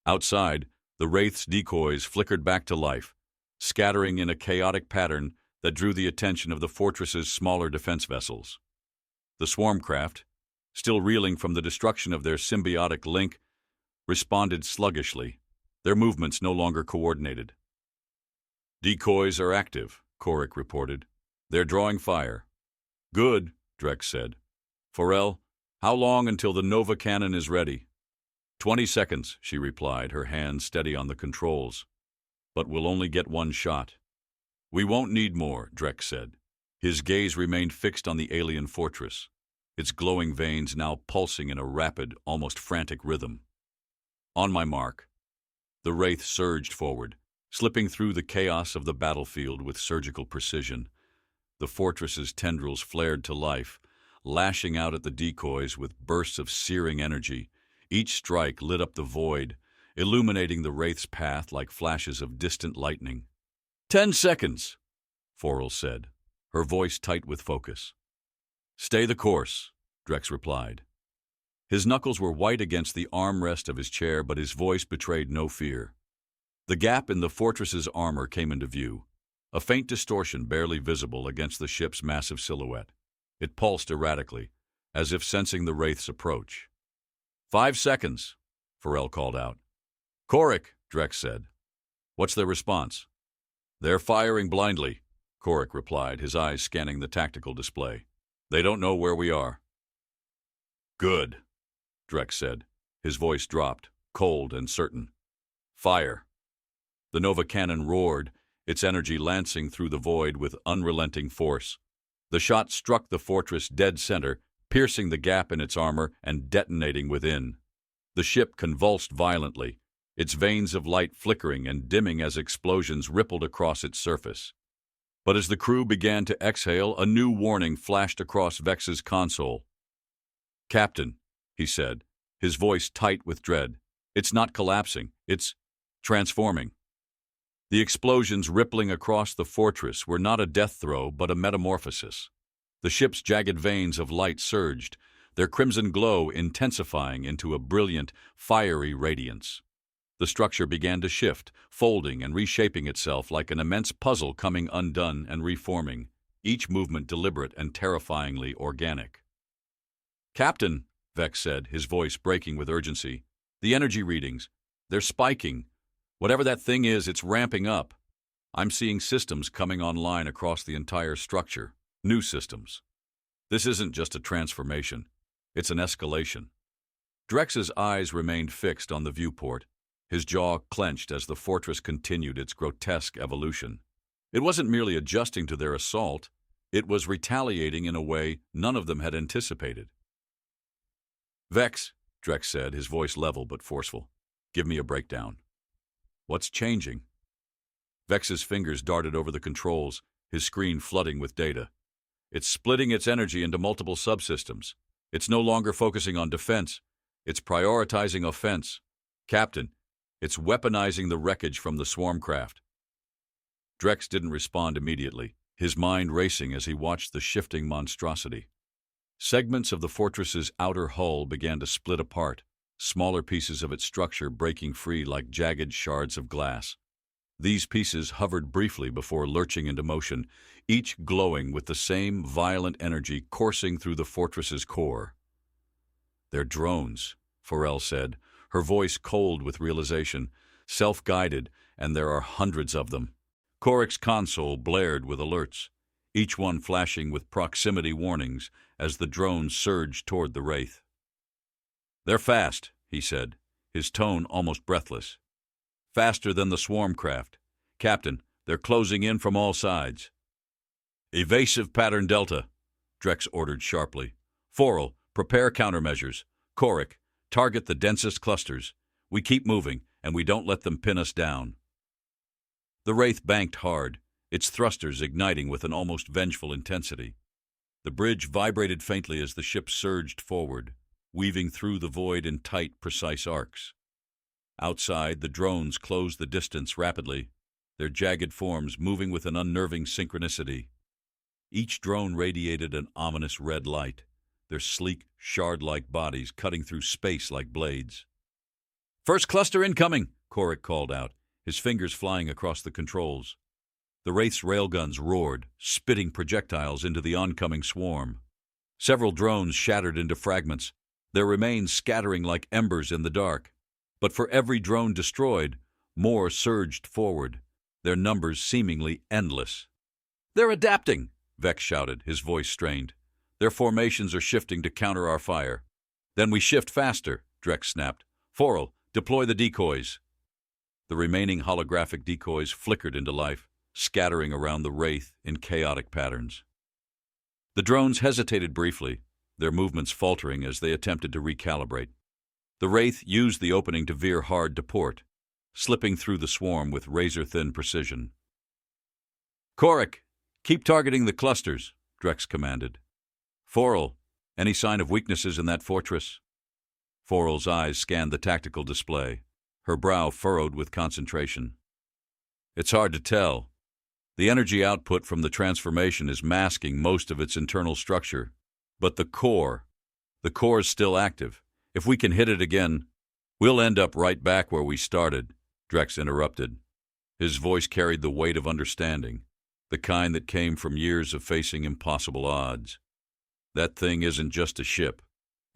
Outside, the Wraith's decoys flickered back to life, scattering in a chaotic pattern that drew the attention of the fortress's smaller defense vessels. The swarmcraft, still reeling from the destruction of their symbiotic link, responded sluggishly, their movements no longer coordinated. "Decoys are active," Korik reported. "They're drawing fire." "Good," Drex said. "Forel, how long until the Nova Cannon is ready?" 20 seconds, she replied, her hands steady on the controls. "But we'll only get one shot." "We won't need more," Drex said. His gaze remained fixed on the alien fortress, its glowing veins now pulsing in a rapid, almost frantic rhythm. "On my mark." The Wraith surged forward, slipping through the chaos of the battlefield with surgical precision. The fortress's tendrils flared to life, lashing out at the decoys with bursts of searing energy. Each strike lit up the void, illuminating the Wraith's path like flashes of distant lightning. 10 seconds, Forel said, her voice tight with focus. "Stay the course," Drex replied. His knuckles were white against the armrest of his chair, but his voice betrayed no fear. The gap in the fortress's armor came into view, a faint distortion barely visible against the ship's massive silhouette. It pulsed erratically, as if sensing the Wraith's approach. 5 seconds, Forel called out. "Korik," Drex said. "What's their response?" "They're firing blindly," Korik replied, his eyes scanning the tactical display. "They don't know where we are." "Good," Drex said. His voice dropped, cold and certain. "Fire." The Nova Cannon roared, its energy lancing through the void with unrelenting force. The shot struck the fortress dead center, piercing the gap in its armor and detonating within. The ship convulsed violently, its veins of light flickering and dimming as explosions rippled across its surface. But as the crew began to exhale, a new warning flashed across Vex's console. "Captain," he said, his voice tight with dread, "it's not collapsing, it's transforming." The explosions rippling across the fortress were not a death throw, but a metamorphosis. The ship's jagged veins of light surged, their crimson glow intensifying into a brilliant, fiery radiance. The structure began to shift, folding and reshaping itself like an immense puzzle coming undone and reforming, each movement deliberate and terrifyingly organic. "Captain," Vex said, his voice breaking with urgency, "the energy readings, they're spiking. Whatever that thing is, it's ramping up. I'm seeing systems coming online across the entire structure, new systems. This isn't just a transformation, it's an escalation." Drex's eyes remained fixed on the viewport, his jaw clenched as the fortress continued its grotesque evolution. It wasn't merely adjusting to their assault, it was retaliating in a way none of them had anticipated. "Vex," Drex said, his voice level but forceful, "give me a breakdown. What's changing?" Vex's fingers darted over the controls, his screen flooding with data. "It's splitting its energy into multiple subsystems. It's no longer focusing on defense. It's prioritizing offense. Captain, it's weaponizing the wreckage from the swarm craft." Drex didn't respond immediately, his mind racing as he watched the shifting monstrosity. Segments of the fortress's outer hull began to split apart, smaller pieces of its structure breaking free like jagged shards of glass. These pieces hovered briefly before lurching into motion, each glowing with the same violent energy coursing through the fortress's core. "They're drones," Forel said, her voice cold with realization, "self-guided, and there are hundreds of them." Korik's console blared with alerts, each one flashing with proximity warnings as the drones surged toward the Wraith. "They're fast," he said, his tone almost breathless. "Faster than the swarm craft. Captain, they're closing in from all sides." "Evasive pattern Delta," Drex ordered sharply. "Forel, prepare countermeasures. Korik, target the densest clusters. We keep moving, and we don't let them pin us down." The Wraith banked hard, its thrusters igniting with an almost vengeful intensity. The bridge vibrated faintly as the ship surged forward, weaving through the void in tight, precise arcs. Outside, the drones closed the distance rapidly, their jagged forms moving with an unnerving synchronicity. Each drone radiated an ominous red light, their sleek, shard-like bodies cutting through space like blades. "First cluster incoming," Korik called out, his fingers flying across the controls. The Wraith's railguns roared, spitting projectiles into the oncoming swarm. Several drones shattered into fragments, their remains scattering like embers in the dark. But for every drone destroyed, more surged forward, their numbers seemingly endless. "They're adapting," Vex shouted, his voice strained. "Their formations are shifting to counter our fire." "Then we shift faster," Drex snapped. "Forel, deploy the decoys." The remaining holographic decoys flickered into life, scattering around the Wraith in chaotic patterns. The drones hesitated briefly, their movements faltering as they attempted to recalibrate. The Wraith used the opening to veer hard to port, slipping through the swarm with razor-thin precision. "Korik, keep targeting the clusters," Drex commanded. "Forel, any sign of weaknesses in that fortress?" Forel's eyes scanned the tactical display, her brow furrowed with concentration. "It's hard to tell. The energy output from the transformation is masking most of its internal structure. But the core's still active. If we can hit it again, we'll end up right back where we started," Drex interrupted. His voice carried the weight of understanding, the kind that came from years of facing impossible odds. "That thing isn't just a ship.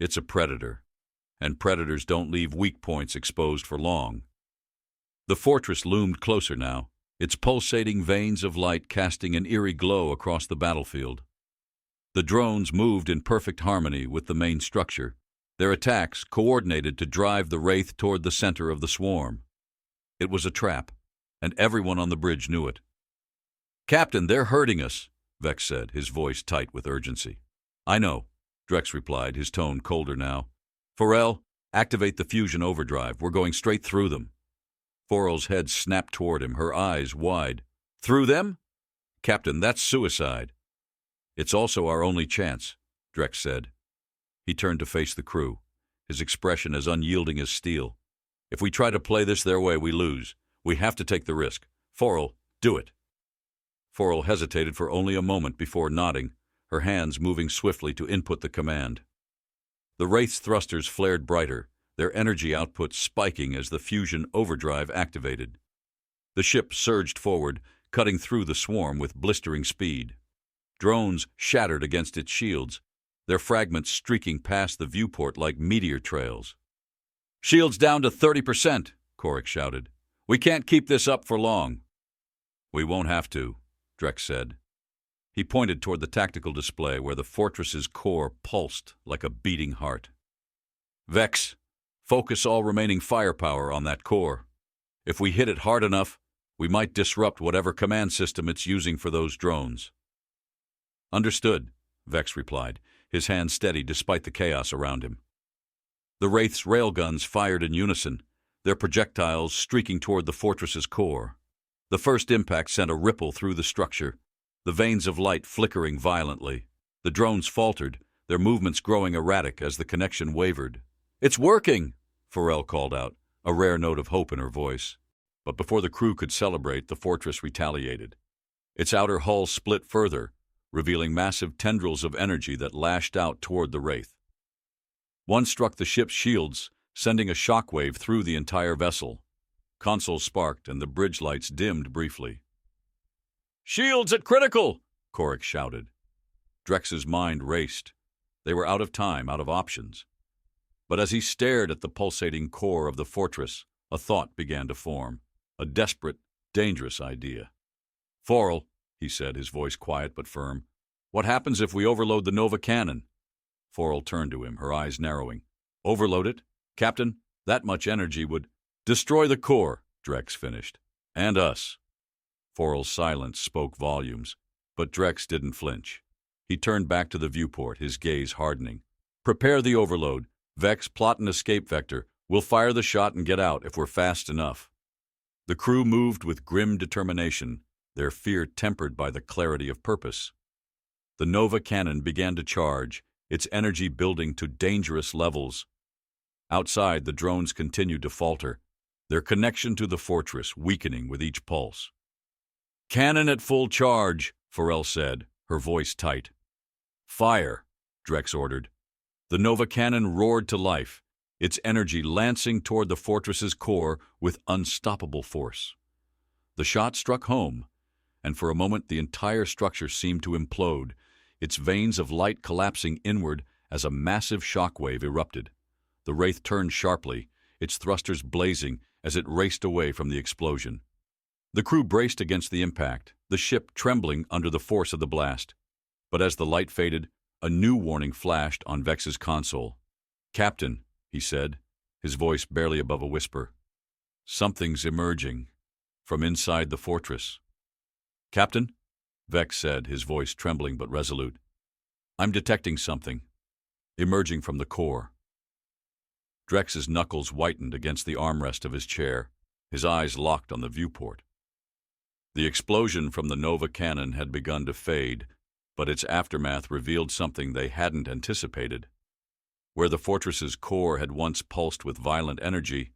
It's a predator. And predators don't leave weak points exposed for long." The fortress loomed closer now, its pulsating veins of light casting an eerie glow across the battlefield. The drones moved in perfect harmony with the main structure, their attacks coordinated to drive the Wraith toward the center of the swarm. It was a trap, and everyone on the bridge knew it. "Captain, they're hurting us," Vex said, his voice tight with urgency. "I know," Drex replied, his tone colder now. "Forel, activate the fusion overdrive. We're going straight through them." Forel's head snapped toward him, her eyes wide. "Through them?" Captain, that's suicide. It's also our only chance, Drex said. He turned to face the crew, his expression as unyielding as steel. If we try to play this their way, we lose. We have to take the risk. Forel, do it. Forel hesitated for only a moment before nodding, her hands moving swiftly to input the command. The Wraith's thrusters flared brighter, their energy output spiking as the fusion overdrive activated. The ship surged forward, cutting through the swarm with blistering speed. Drones shattered against its shields, their fragments streaking past the viewport like meteor trails. "Shields down to 30%, Korik shouted. "We can't keep this up for long." "We won't have to," Drex said. He pointed toward the tactical display where the fortress's core pulsed like a beating heart. "Vex, focus all remaining firepower on that core. If we hit it hard enough, we might disrupt whatever command system it's using for those drones." "Understood," Vex replied, his hand steady despite the chaos around him. The Wraith's railguns fired in unison, their projectiles streaking toward the fortress's core. The first impact sent a ripple through the structure, the veins of light flickering violently. The drones faltered, their movements growing erratic as the connection wavered. "It's working!" Forel called out, a rare note of hope in her voice. But before the crew could celebrate, the fortress retaliated. Its outer hull split further, revealing massive tendrils of energy that lashed out toward the Wraith. One struck the ship's shields, sending a shockwave through the entire vessel. Consoles sparked and the bridge lights dimmed briefly. "Shields at critical!" Korik shouted. Drex's mind raced. They were out of time, out of options. But as he stared at the pulsating core of the fortress, a thought began to form, a desperate, dangerous idea. "Forel," he said, his voice quiet but firm, "what happens if we overload the Nova cannon?" Forel turned to him, her eyes narrowing. "Overload it? Captain, that much energy would—" "Destroy the core," Drex finished. "And us." Forel's silence spoke volumes, but Drex didn't flinch. He turned back to the viewport, his gaze hardening. "Prepare the overload. Vex, plot an escape vector. We'll fire the shot and get out if we're fast enough." The crew moved with grim determination, their fear tempered by the clarity of purpose. The Nova cannon began to charge, its energy building to dangerous levels. Outside, the drones continued to falter, their connection to the fortress weakening with each pulse. "Cannon at full charge," Forel said, her voice tight. "Fire," Drex ordered. The Nova cannon roared to life, its energy lancing toward the fortress's core with unstoppable force. The shot struck home, and for a moment the entire structure seemed to implode, its veins of light collapsing inward as a massive shockwave erupted. The Wraith turned sharply, its thrusters blazing as it raced away from the explosion. The crew braced against the impact, the ship trembling under the force of the blast. But as the light faded, a new warning flashed on Vex's console. "Captain," he said, his voice barely above a whisper, "something's emerging from inside the fortress." "Captain?" Vex said, his voice trembling but resolute. "I'm detecting something, emerging from the core." Drex's knuckles whitened against the armrest of his chair, his eyes locked on the viewport. The explosion from the Nova cannon had begun to fade, but its aftermath revealed something they hadn't anticipated. Where the fortress's core had once pulsed with violent energy,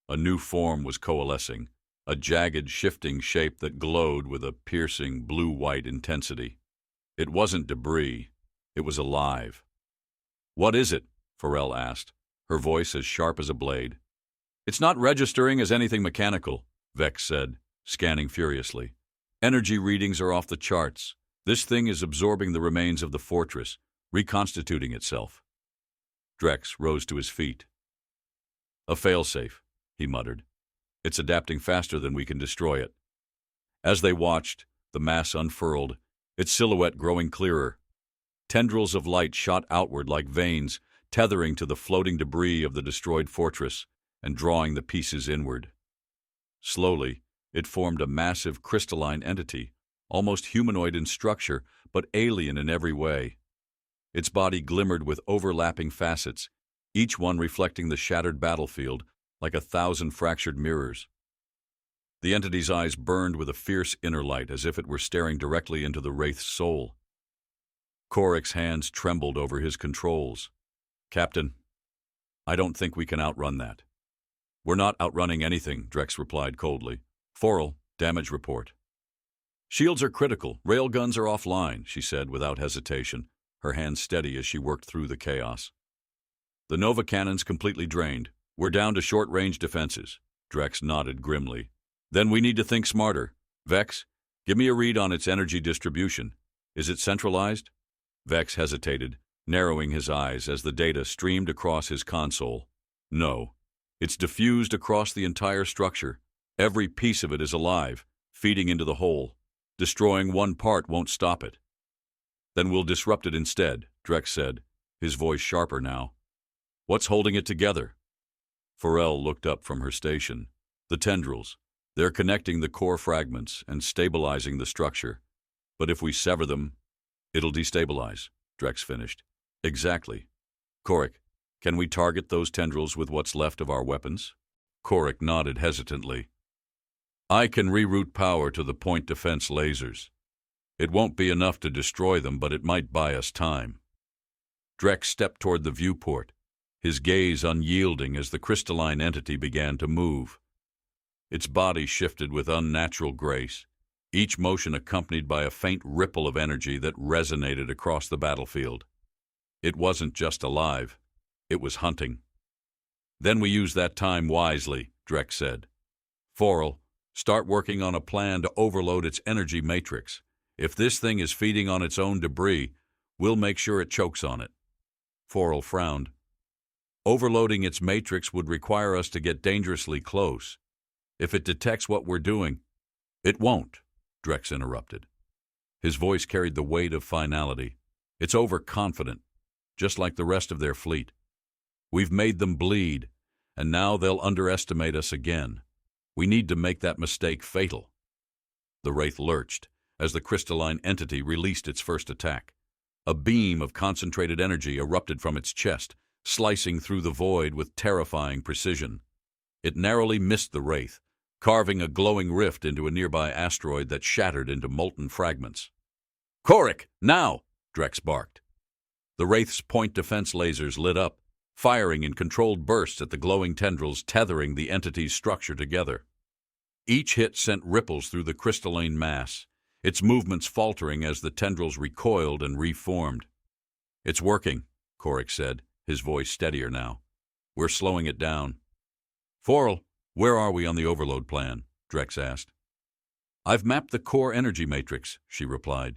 a new form was coalescing, a jagged, shifting shape that glowed with a piercing blue-white intensity. It wasn't debris. It was alive. "What is it?" Forel asked, her voice as sharp as a blade. "It's not registering as anything mechanical," Vex said, scanning furiously. "Energy readings are off the charts. This thing is absorbing the remains of the fortress, reconstituting itself." Drex rose to his feet. "A failsafe," he muttered. "It's adapting faster than we can destroy it." As they watched, the mass unfurled, its silhouette growing clearer. Tendrils of light shot outward like veins, tethering to the floating debris of the destroyed fortress and drawing the pieces inward. Slowly, it formed a massive crystalline entity, almost humanoid in structure, but alien in every way. Its body glimmered with overlapping facets, each one reflecting the shattered battlefield like 1,000 fractured mirrors. The entity's eyes burned with a fierce inner light, as if it were staring directly into the wraith's soul. Korik's hands trembled over his controls. "Captain, I don't think we can outrun that." "We're not outrunning anything," Drex replied coldly. "Forel, damage report." "Shields are critical. Railguns are offline," she said without hesitation, her hands steady as she worked through the chaos. "The Nova cannon's completely drained. We're down to short-range defenses." Drex nodded grimly. "Then we need to think smarter. Vex, give me a read on its energy distribution. Is it centralized?" Vex hesitated, narrowing his eyes as the data streamed across his console. "No. It's diffused across the entire structure. Every piece of it is alive, feeding into the whole. Destroying one part won't stop it." "Then we'll disrupt it instead," Drex said, his voice sharper now. "What's holding it together?" Forel looked up from her station. "The tendrils. They're connecting the core fragments and stabilizing the structure. But if we sever them, it'll destabilize," Drex finished. "Exactly. Korik, can we target those tendrils with what's left of our weapons?" Korik nodded hesitantly. "I can reroute power to the point defense lasers. It won't be enough to destroy them, but it might buy us time." Drex stepped toward the viewport, his gaze unyielding as the crystalline entity began to move. Its body shifted with unnatural grace, each motion accompanied by a faint ripple of energy that resonated across the battlefield. It wasn't just alive, it was hunting. "Then we use that time wisely," Drex said. "Forel, start working on a plan to overload its energy matrix. If this thing is feeding on its own debris, we'll make sure it chokes on it." Forel frowned. "Overloading its matrix would require us to get dangerously close. If it detects what we're doing—" "It won't," Drex interrupted. His voice carried the weight of finality. "It's overconfident, just like the rest of their fleet. We've made them bleed, and now they'll underestimate us again. We need to make that mistake fatal." The wraith lurched as the crystalline entity released its first attack. A beam of concentrated energy erupted from its chest, slicing through the void with terrifying precision. It narrowly missed the wraith, carving a glowing rift into a nearby asteroid that shattered into molten fragments. "Korik, now!" Drex barked. The wraith's point defense lasers lit up, firing in controlled bursts at the glowing tendrils tethering the entity's structure together. Each hit sent ripples through the crystalline mass, its movements faltering as the tendrils recoiled and reformed. "It's working," Korik said, his voice steadier now. "We're slowing it down." "Forel, where are we on the overload plan?" Drex asked. "I've mapped the core energy matrix," she replied.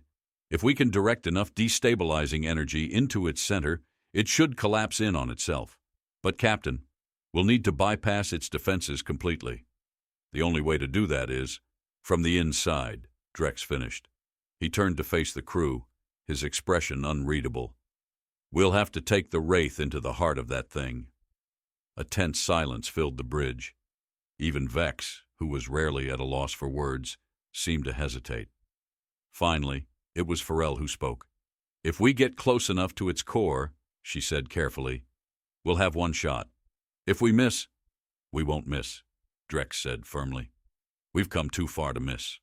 "If we can direct enough destabilizing energy into its center, it should collapse in on itself. But, Captain, we'll need to bypass its defenses completely. The only way to do that is from the inside," Drex finished. He turned to face the crew, his expression unreadable. "We'll have to take the wraith into the heart of that thing." A tense silence filled the bridge. Even Vex, who was rarely at a loss for words, seemed to hesitate. Finally, it was Forel who spoke. "If we get close enough to its core," she said carefully, "we'll have one shot. If we miss, we won't miss," Drex said firmly. "We've come too far to miss."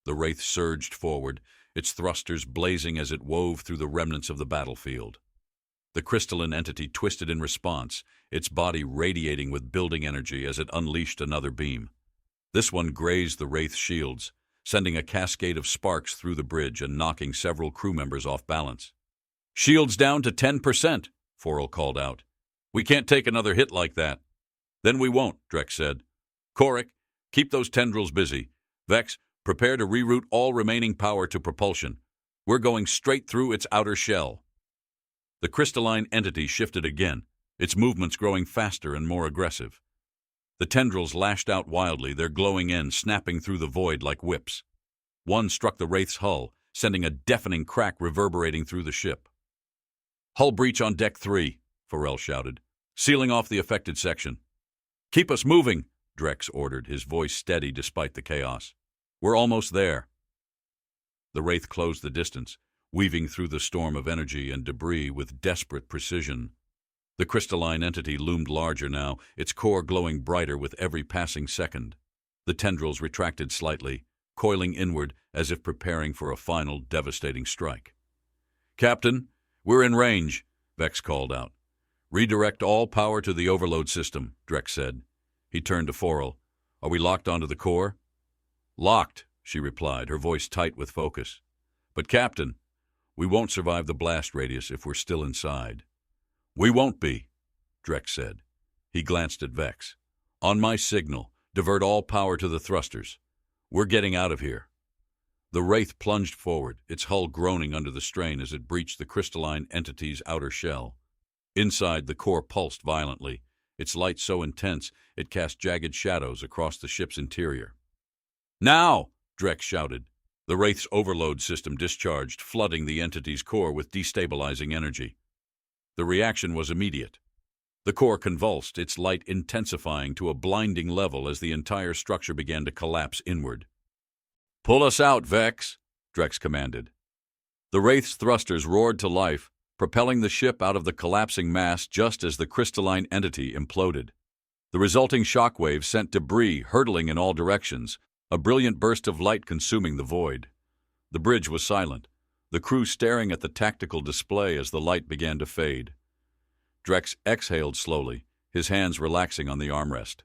The wraith surged forward, its thrusters blazing as it wove through the remnants of the battlefield. The crystalline entity twisted in response, its body radiating with building energy as it unleashed another beam. This one grazed the wraith's shields, sending a cascade of sparks through the bridge and knocking several crew members off balance. "Shields down to 10%, Forel called out. "We can't take another hit like that." "Then we won't," Drex said. "Korik, keep those tendrils busy. Vex, prepare to reroute all remaining power to propulsion. We're going straight through its outer shell." The crystalline entity shifted again, its movements growing faster and more aggressive. The tendrils lashed out wildly, their glowing ends snapping through the void like whips. One struck the wraith's hull, sending a deafening crack reverberating through the ship. "Hull breach on deck 3, Forel shouted, sealing off the affected section. "Keep us moving," Drex ordered, his voice steady despite the chaos. "We're almost there." The wraith closed the distance, weaving through the storm of energy and debris with desperate precision. The crystalline entity loomed larger now, its core glowing brighter with every passing second. The tendrils retracted slightly, coiling inward as if preparing for a final devastating strike. "Captain, we're in range," Vex called out. "Redirect all power to the overload system," Drex said. He turned to Forel. "Are we locked onto the core?" "Locked," she replied, her voice tight with focus. "But, Captain, we won't survive the blast radius if we're still inside." "We won't be," Drex said. He glanced at Vex. "On my signal, divert all power to the thrusters. We're getting out of here." The Wraith plunged forward, its hull groaning under the strain as it breached the crystalline entity's outer shell. Inside, the core pulsed violently, its light so intense it cast jagged shadows across the ship's interior. "Now!" Drex shouted. The Wraith's overload system discharged, flooding the entity's core with destabilizing energy. The reaction was immediate. The core convulsed, its light intensifying to a blinding level as the entire structure began to collapse inward. "Pull us out, Vex," Drex commanded. The Wraith's thrusters roared to life, propelling the ship out of the collapsing mass just as the crystalline entity imploded. The resulting shockwave sent debris hurtling in all directions, a brilliant burst of light consuming the void. The bridge was silent, the crew staring at the tactical display as the light began to fade. Drex exhaled slowly, his hands relaxing on the armrest.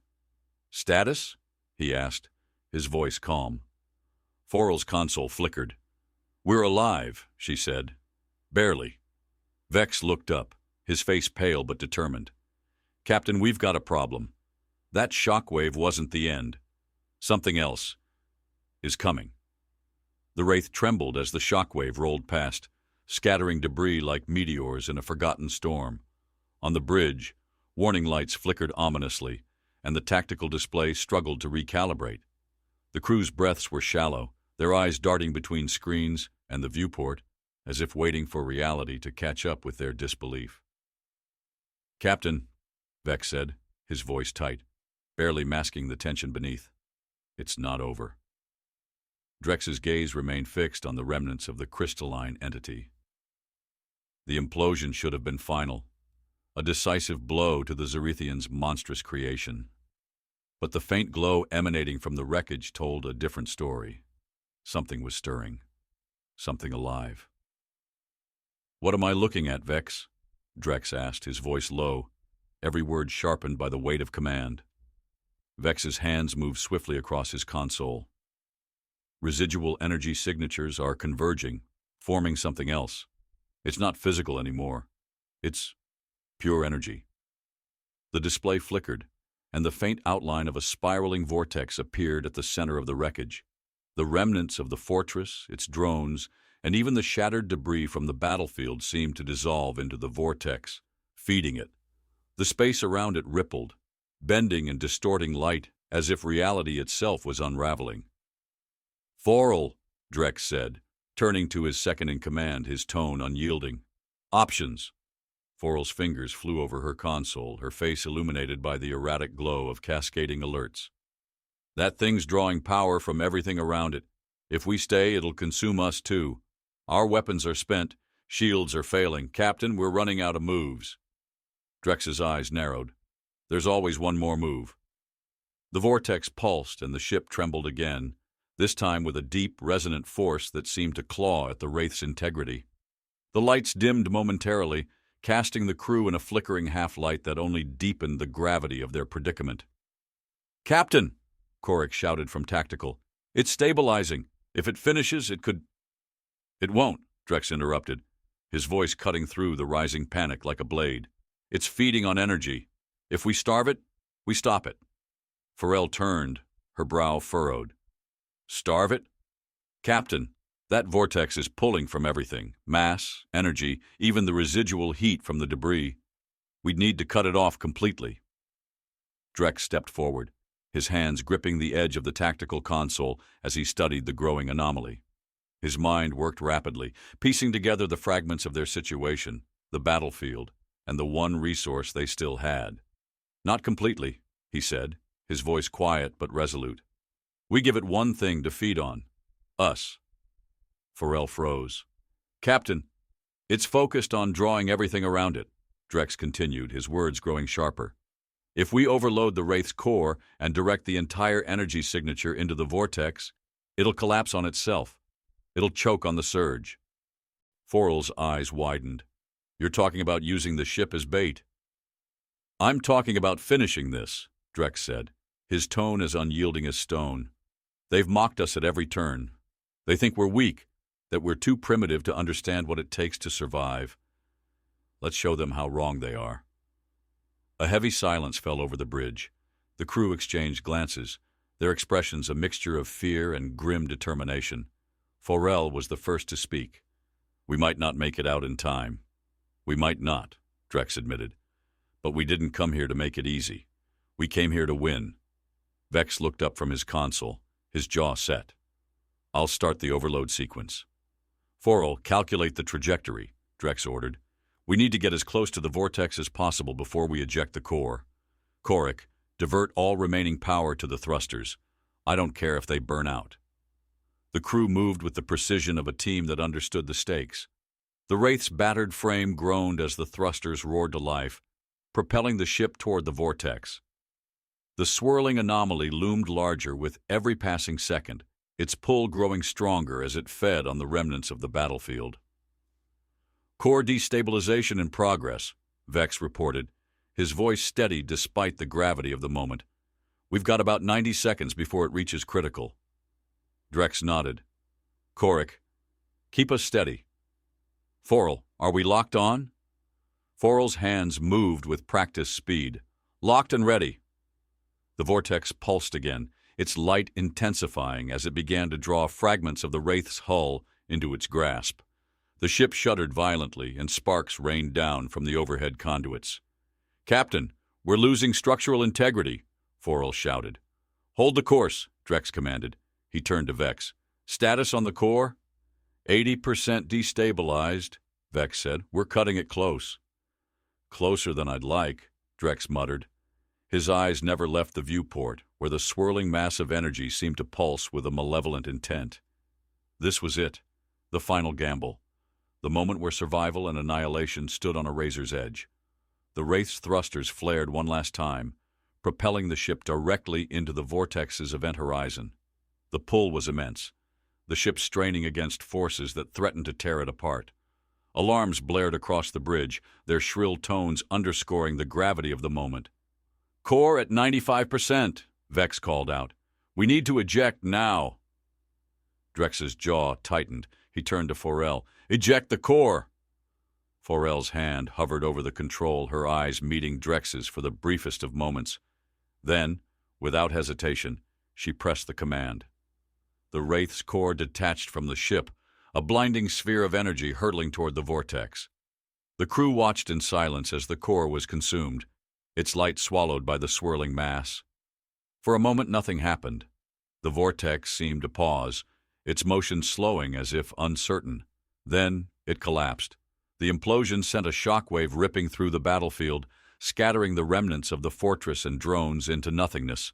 "Status?" he asked, his voice calm. Forel's console flickered. "We're alive," she said. "Barely." Vex looked up, his face pale but determined. "Captain, we've got a problem. That shockwave wasn't the end. Something else is coming." The Wraith trembled as the shockwave rolled past, scattering debris like meteors in a forgotten storm. On the bridge, warning lights flickered ominously, and the tactical display struggled to recalibrate. The crew's breaths were shallow, their eyes darting between screens and the viewport, as if waiting for reality to catch up with their disbelief. "Captain," Vex said, his voice tight, barely masking the tension beneath. "It's not over." Drex's gaze remained fixed on the remnants of the crystalline entity. The implosion should have been final, a decisive blow to the Zerethians' monstrous creation. But the faint glow emanating from the wreckage told a different story. Something was stirring. Something alive. "What am I looking at, Vex?" Drex asked, his voice low, every word sharpened by the weight of command. Vex's hands moved swiftly across his console. Residual energy signatures are converging, forming something else. It's not physical anymore. It's pure energy. The display flickered, and the faint outline of a spiraling vortex appeared at the center of the wreckage. The remnants of the fortress, its drones, and even the shattered debris from the battlefield seemed to dissolve into the vortex, feeding it. The space around it rippled, bending and distorting light as if reality itself was unraveling. "Forel," Drex said, turning to his second-in-command, his tone unyielding. "Options." Forel's fingers flew over her console, her face illuminated by the erratic glow of cascading alerts. "That thing's drawing power from everything around it. If we stay, it'll consume us too. Our weapons are spent, shields are failing. Captain, we're running out of moves." Drex's eyes narrowed. "There's always one more move." The vortex pulsed and the ship trembled again, this time with a deep, resonant force that seemed to claw at the Wraith's integrity. The lights dimmed momentarily, casting the crew in a flickering half-light that only deepened the gravity of their predicament. "Captain!" Korik shouted from tactical. "It's stabilizing. If it finishes, it could—" "It won't," Drex interrupted, his voice cutting through the rising panic like a blade. "It's feeding on energy. If we starve it, we stop it." Forel turned, her brow furrowed. "Starve it? Captain, that vortex is pulling from everything. Mass, energy, even the residual heat from the debris. We'd need to cut it off completely." Drex stepped forward, his hands gripping the edge of the tactical console as he studied the growing anomaly. His mind worked rapidly, piecing together the fragments of their situation, the battlefield, and the one resource they still had. "Not completely," he said, his voice quiet but resolute. "We give it one thing to feed on. Us." Forel froze. "Captain, it's focused on drawing everything around it," Drex continued, his words growing sharper. If we overload the Wraith's core and direct the entire energy signature into the vortex, it'll collapse on itself. It'll choke on the surge. Forel's eyes widened. You're talking about using the ship as bait. I'm talking about finishing this, Drex said, his tone as unyielding as stone. They've mocked us at every turn. They think we're weak, that we're too primitive to understand what it takes to survive. Let's show them how wrong they are. A heavy silence fell over the bridge. The crew exchanged glances, their expressions a mixture of fear and grim determination. Forel was the first to speak. We might not make it out in time. We might not, Drex admitted. But we didn't come here to make it easy. We came here to win. Vex looked up from his console, his jaw set. I'll start the overload sequence. Forel, calculate the trajectory, Drex ordered. We need to get as close to the vortex as possible before we eject the core. Korik, divert all remaining power to the thrusters. I don't care if they burn out. The crew moved with the precision of a team that understood the stakes. The Wraith's battered frame groaned as the thrusters roared to life, propelling the ship toward the vortex. The swirling anomaly loomed larger with every passing second, its pull growing stronger as it fed on the remnants of the battlefield. Core destabilization in progress, Vex reported, his voice steady despite the gravity of the moment. We've got about 90 seconds before it reaches critical. Drex nodded. Korik, keep us steady. Forel, are we locked on? Forel's hands moved with practiced speed. Locked and ready. The vortex pulsed again, its light intensifying as it began to draw fragments of the Wraith's hull into its grasp. The ship shuddered violently, and sparks rained down from the overhead conduits. Captain, we're losing structural integrity, Forel shouted. Hold the course, Drex commanded. He turned to Vex. Status on the core? 80% destabilized, Vex said. We're cutting it close. Closer than I'd like, Drex muttered. His eyes never left the viewport, where the swirling mass of energy seemed to pulse with a malevolent intent. This was it, the final gamble, the moment where survival and annihilation stood on a razor's edge. The Wraith's thrusters flared one last time, propelling the ship directly into the vortex's event horizon. The pull was immense, the ship straining against forces that threatened to tear it apart. Alarms blared across the bridge, their shrill tones underscoring the gravity of the moment. Core at 95%, Vex called out. We need to eject now. Drex's jaw tightened. He turned to Forel. Eject the core! Forel's hand hovered over the control, her eyes meeting Drex's for the briefest of moments. Then, without hesitation, she pressed the command. The Wraith's core detached from the ship, a blinding sphere of energy hurtling toward the vortex. The crew watched in silence as the core was consumed, its light swallowed by the swirling mass. For a moment nothing happened. The vortex seemed to pause, its motion slowing as if uncertain. Then it collapsed. The implosion sent a shockwave ripping through the battlefield, scattering the remnants of the fortress and drones into nothingness.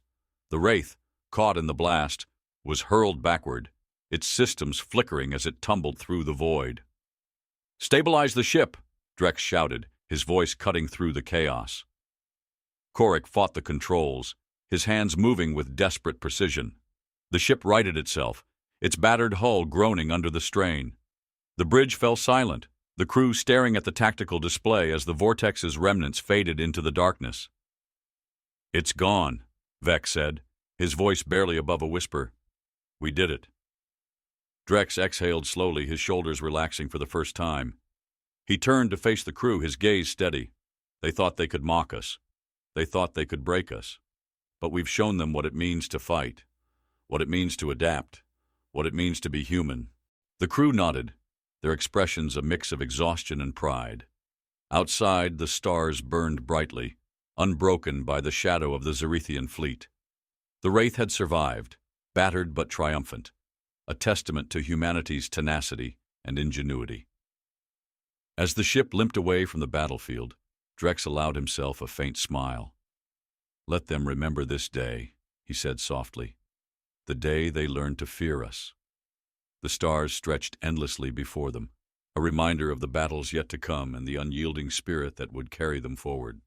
The Wraith, caught in the blast, was hurled backward, its systems flickering as it tumbled through the void. Stabilize the ship, Drex shouted, his voice cutting through the chaos. Korik fought the controls, his hands moving with desperate precision. The ship righted itself, its battered hull groaning under the strain. The bridge fell silent, the crew staring at the tactical display as the vortex's remnants faded into the darkness. It's gone, Vex said, his voice barely above a whisper. We did it. Drex exhaled slowly, his shoulders relaxing for the first time. He turned to face the crew, his gaze steady. They thought they could mock us. They thought they could break us. But we've shown them what it means to fight, what it means to adapt, what it means to be human. The crew nodded, their expressions a mix of exhaustion and pride. Outside, the stars burned brightly, unbroken by the shadow of the Zerethian fleet. The Wraith had survived, battered but triumphant, a testament to humanity's tenacity and ingenuity. As the ship limped away from the battlefield, Drex allowed himself a faint smile. Let them remember this day, he said softly, the day they learned to fear us. The stars stretched endlessly before them, a reminder of the battles yet to come and the unyielding spirit that would carry them forward.